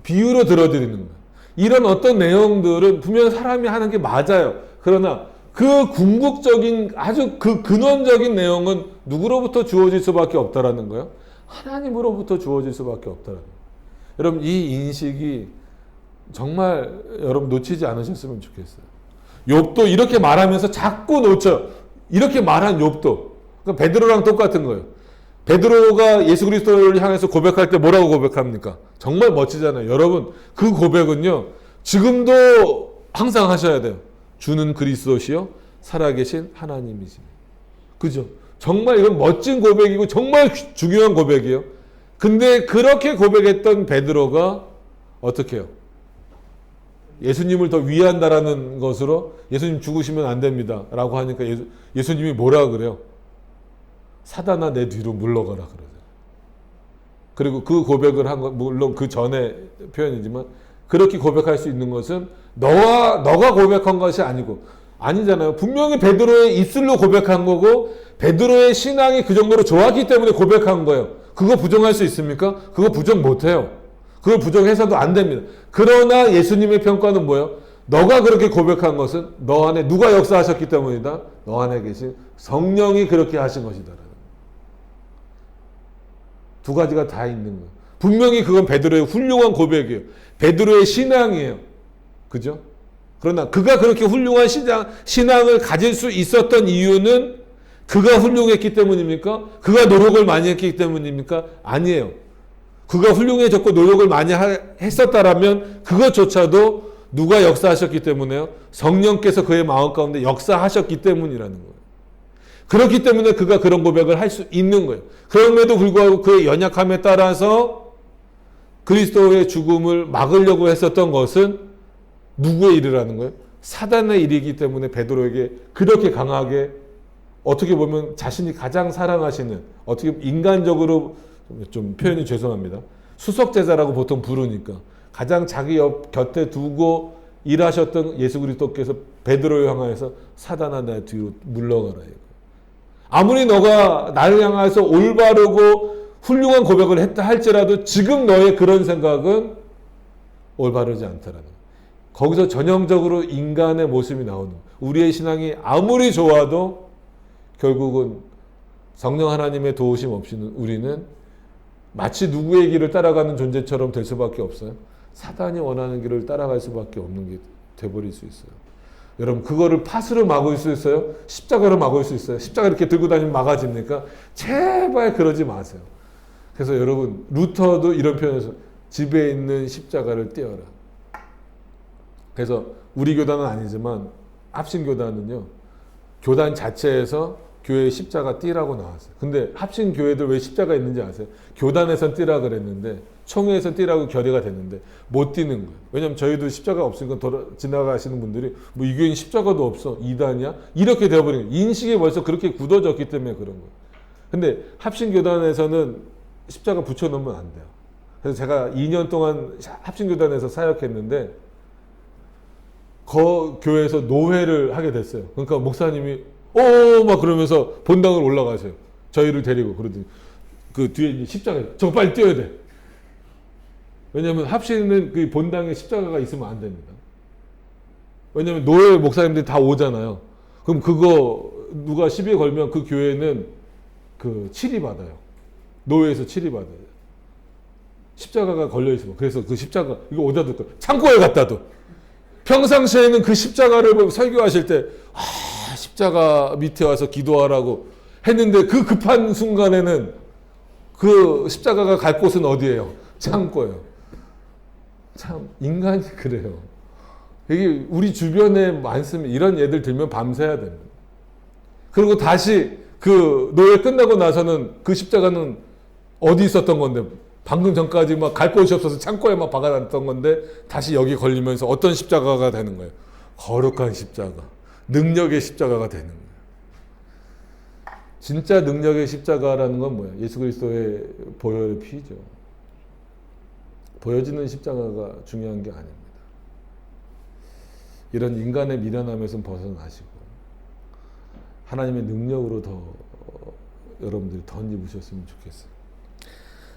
비유로 들어드리는 거예요. 이런 어떤 내용들은 분명 사람이 하는 게 맞아요. 그러나 그 궁극적인 아주 그 근원적인 내용은 누구로부터 주어질 수밖에 없다라는 거예요. 하나님으로부터 주어질 수밖에 없다라는 거예요. 여러분 이 인식이 정말 여러분 놓치지 않으셨으면 좋겠어요. 욥도 이렇게 말하면서 자꾸 놓쳐. 이렇게 말한 욥도 그러니까 베드로랑 똑같은 거예요. 베드로가 예수 그리스도를 향해서 고백할 때 뭐라고 고백합니까? 정말 멋지잖아요. 여러분 그 고백은요 지금도 항상 하셔야 돼요. 주는 그리스도시요 살아계신 하나님이시니. 그죠? 정말 이건 멋진 고백이고 정말 중요한 고백이에요. 근데 그렇게 고백했던 베드로가 어떻게 해요? 예수님을 더 위한다라는 것으로 예수님 죽으시면 안 됩니다 라고 하니까 예수님이 뭐라 그래요? 사단아 내 뒤로 물러가라 그러죠. 그리고 그 고백을 한 건 물론 그 전에 표현이지만 그렇게 고백할 수 있는 것은 너가 고백한 것이 아니잖아요. 분명히 베드로의 입술로 고백한 거고 베드로의 신앙이 그 정도로 좋았기 때문에 고백한 거예요. 그거 부정할 수 있습니까? 그거 부정 못해요. 그걸 부정해서도 안 됩니다. 그러나 예수님의 평가는 뭐예요? 너가 그렇게 고백한 것은 너 안에 누가 역사하셨기 때문이다. 너 안에 계신 성령이 그렇게 하신 것이다. 두 가지가 다 있는 거예요. 분명히 그건 베드로의 훌륭한 고백이에요. 베드로의 신앙이에요. 그죠? 그러나 그가 그렇게 훌륭한 신앙을 가질 수 있었던 이유는 그가 훌륭했기 때문입니까? 그가 노력을 많이 했기 때문입니까? 아니에요. 그가 훌륭해졌고 노력을 많이 했었다라면 그것조차도 누가 역사하셨기 때문에요? 성령께서 그의 마음 가운데 역사하셨기 때문이라는 거예요. 그렇기 때문에 그가 그런 고백을 할 수 있는 거예요. 그럼에도 불구하고 그의 연약함에 따라서 그리스도의 죽음을 막으려고 했었던 것은 누구의 일이라는 거예요? 사단의 일이기 때문에 베드로에게 그렇게 강하게 어떻게 보면 자신이 가장 사랑하시는 어떻게 인간적으로 좀 표현이 죄송합니다. 수석제자라고 보통 부르니까 가장 자기 곁에 두고 일하셨던 예수 그리스도께서 베드로를 향하여서 사단아 내 뒤로 물러가라. 아무리 너가 나를 향해서 올바르고 훌륭한 고백을 했다 할지라도 지금 너의 그런 생각은 올바르지 않다라는 거예요. 거기서 전형적으로 인간의 모습이 나오는 거예요. 우리의 신앙이 아무리 좋아도 결국은 성령 하나님의 도우심 없이는 우리는 마치 누구의 길을 따라가는 존재처럼 될 수밖에 없어요. 사단이 원하는 길을 따라갈 수밖에 없는 게 돼버릴 수 있어요. 여러분 그거를 팥으로 막을 수 있어요? 십자가로 막을 수 있어요? 십자가 이렇게 들고 다니면 막아집니까? 제발 그러지 마세요. 그래서 여러분 루터도 이런 표현에서 집에 있는 십자가를 떼어라. 그래서 우리 교단은 아니지만 합신교단은요. 교단 자체에서 교회에 십자가 띠라고 나왔어요. 근데 합신교회들 왜 십자가 있는지 아세요? 교단에선 띠라 그랬는데 총회에서 띠라고 결의가 됐는데 못 띠는 거예요. 왜냐면 저희도 십자가 없으니까 지나가시는 분들이 뭐 이 교회는 십자가도 없어. 이단이야? 이렇게 되어버린 거예요. 인식이 벌써 그렇게 굳어졌기 때문에 그런 거예요. 근데 합신교단에서는 십자가 붙여놓으면 안 돼요. 그래서 제가 2년 동안 합신교단에서 사역했는데 그 교회에서 노회를 하게 됐어요. 그러니까 목사님이 막 그러면서 본당을 올라가세요. 저희를 데리고 그러더니 그 뒤에 이제 십자가 저거 빨리 띄워야 돼. 왜냐하면 합신은 그 본당에 십자가가 있으면 안 됩니다. 왜냐하면 노예 목사님들이 다 오잖아요. 그럼 그거 누가 시비에 걸면 그 교회는 그 치리 받아요. 노예에서 치리 받아요. 십자가가 걸려 있으면. 그래서 그 십자가 이거 어디다 둘까? 창고에 갖다 둬. 평상시에는 그 십자가를 설교하실 때 십자가 밑에 와서 기도하라고 했는데 그 급한 순간에는 그 십자가가 갈 곳은 어디예요? 창고예요. 참 인간이 그래요. 이게 우리 주변에 많습니다. 이런 예들 들면 밤새야 됩니다. 그리고 다시 그 노예 끝나고 나서는 그 십자가는 어디 있었던 건데 방금 전까지 막 갈 곳이 없어서 창고에 막 박아놨던 건데 다시 여기 걸리면서 어떤 십자가가 되는 거예요? 거룩한 십자가, 능력의 십자가가 되는 거예요. 진짜 능력의 십자가라는 건 뭐예요? 예수 그리스도의 보혈의 피죠. 보여지는 십자가가 중요한 게 아닙니다. 이런 인간의 미련함에서 벗어나시고 하나님의 능력으로 더 여러분들이 덧입으셨으면 좋겠어요.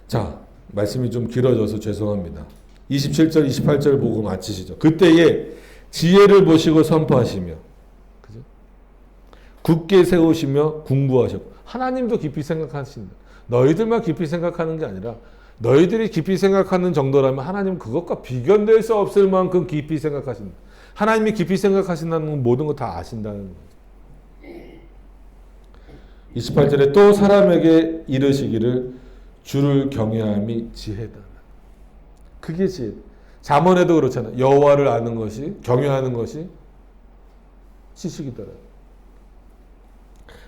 자, 말씀이 좀 길어져서 죄송합니다. 27절, 28절 보고 마치시죠. 그때에 지혜를 보시고 선포하시며, 그죠? 굳게 세우시며 궁구하셨고, 하나님도 깊이 생각하신다. 너희들만 깊이 생각하는 게 아니라 너희들이 깊이 생각하는 정도라면 하나님은 그것과 비견될 수 없을 만큼 깊이 생각하신다. 하나님이 깊이 생각하신다는 건 모든 거 다 아신다는 거예요. 28절에 또 사람에게 이르시기를 주를 경외함이 지혜다. 그게 지혜. 잠언에도 그렇잖아요. 여호와를 아는 것이, 경외하는 것이 지식이더라.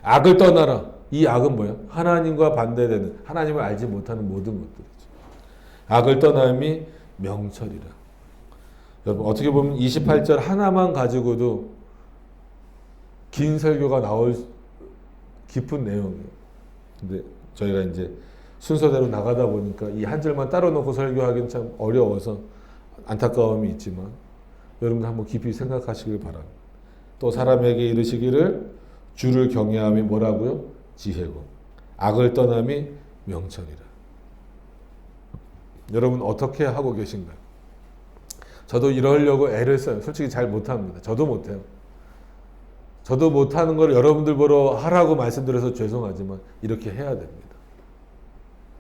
악을 떠나라. 이 악은 뭐야? 하나님과 반대되는, 하나님을 알지 못하는 모든 것들이죠. 악을 떠남이 명철이라. 여러분 어떻게 보면 28절 하나만 가지고도 긴 설교가 나올 깊은 내용이에요. 근데 저희가 이제 순서대로 나가다 보니까 이 한 절만 따로 놓고 설교하기는 참 어려워서 안타까움이 있지만 여러분들 한번 깊이 생각하시길 바랍니다. 또 사람에게 이르시기를 주를 경외함이 뭐라고요? 지혜고 악을 떠남이 명철이라. 여러분 어떻게 하고 계신가요? 저도 이러려고 애를 써요. 솔직히 잘 못합니다. 저도 못해요. 저도 못하는 걸 여러분들 보러 하라고 말씀드려서 죄송하지만 이렇게 해야 됩니다.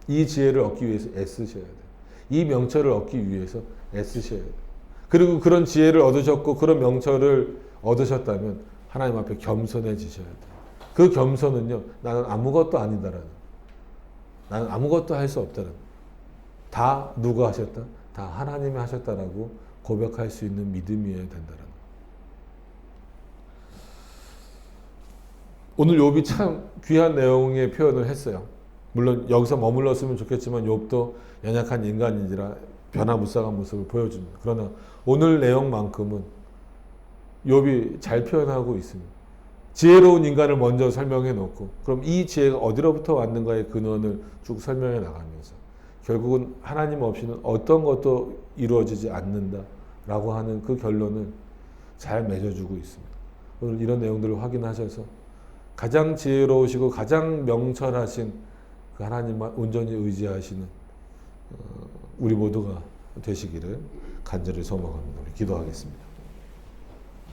이 지혜를 얻기 위해서 애쓰셔야 돼요. 이 명철을 얻기 위해서 애쓰셔야 돼요. 그리고 그런 지혜를 얻으셨고 그런 명철을 얻으셨다면 하나님 앞에 겸손해지셔야 돼요. 그 겸손은요, 나는 아무것도 아니다라는, 나는 아무것도 할 수 없다라는, 다 누가 하셨다? 다 하나님이 하셨다라고 고백할 수 있는 믿음이어야 된다라는. 오늘 욥이 참 귀한 내용의 표현을 했어요. 물론 여기서 머물렀으면 좋겠지만 욥도 연약한 인간인지라 변화무쌍한 모습을 보여줍니다. 그러나 오늘 내용만큼은 욥이 잘 표현하고 있습니다. 지혜로운 인간을 먼저 설명해 놓고 그럼 이 지혜가 어디로부터 왔는가의 근원을 쭉 설명해 나가면서 결국은 하나님 없이는 어떤 것도 이루어지지 않는다라고 하는 그 결론을 잘 맺어주고 있습니다. 오늘 이런 내용들을 확인하셔서 가장 지혜로우시고 가장 명철하신 그 하나님만 온전히 의지하시는 우리 모두가 되시기를 간절히 소망합니다. 우리 기도하겠습니다.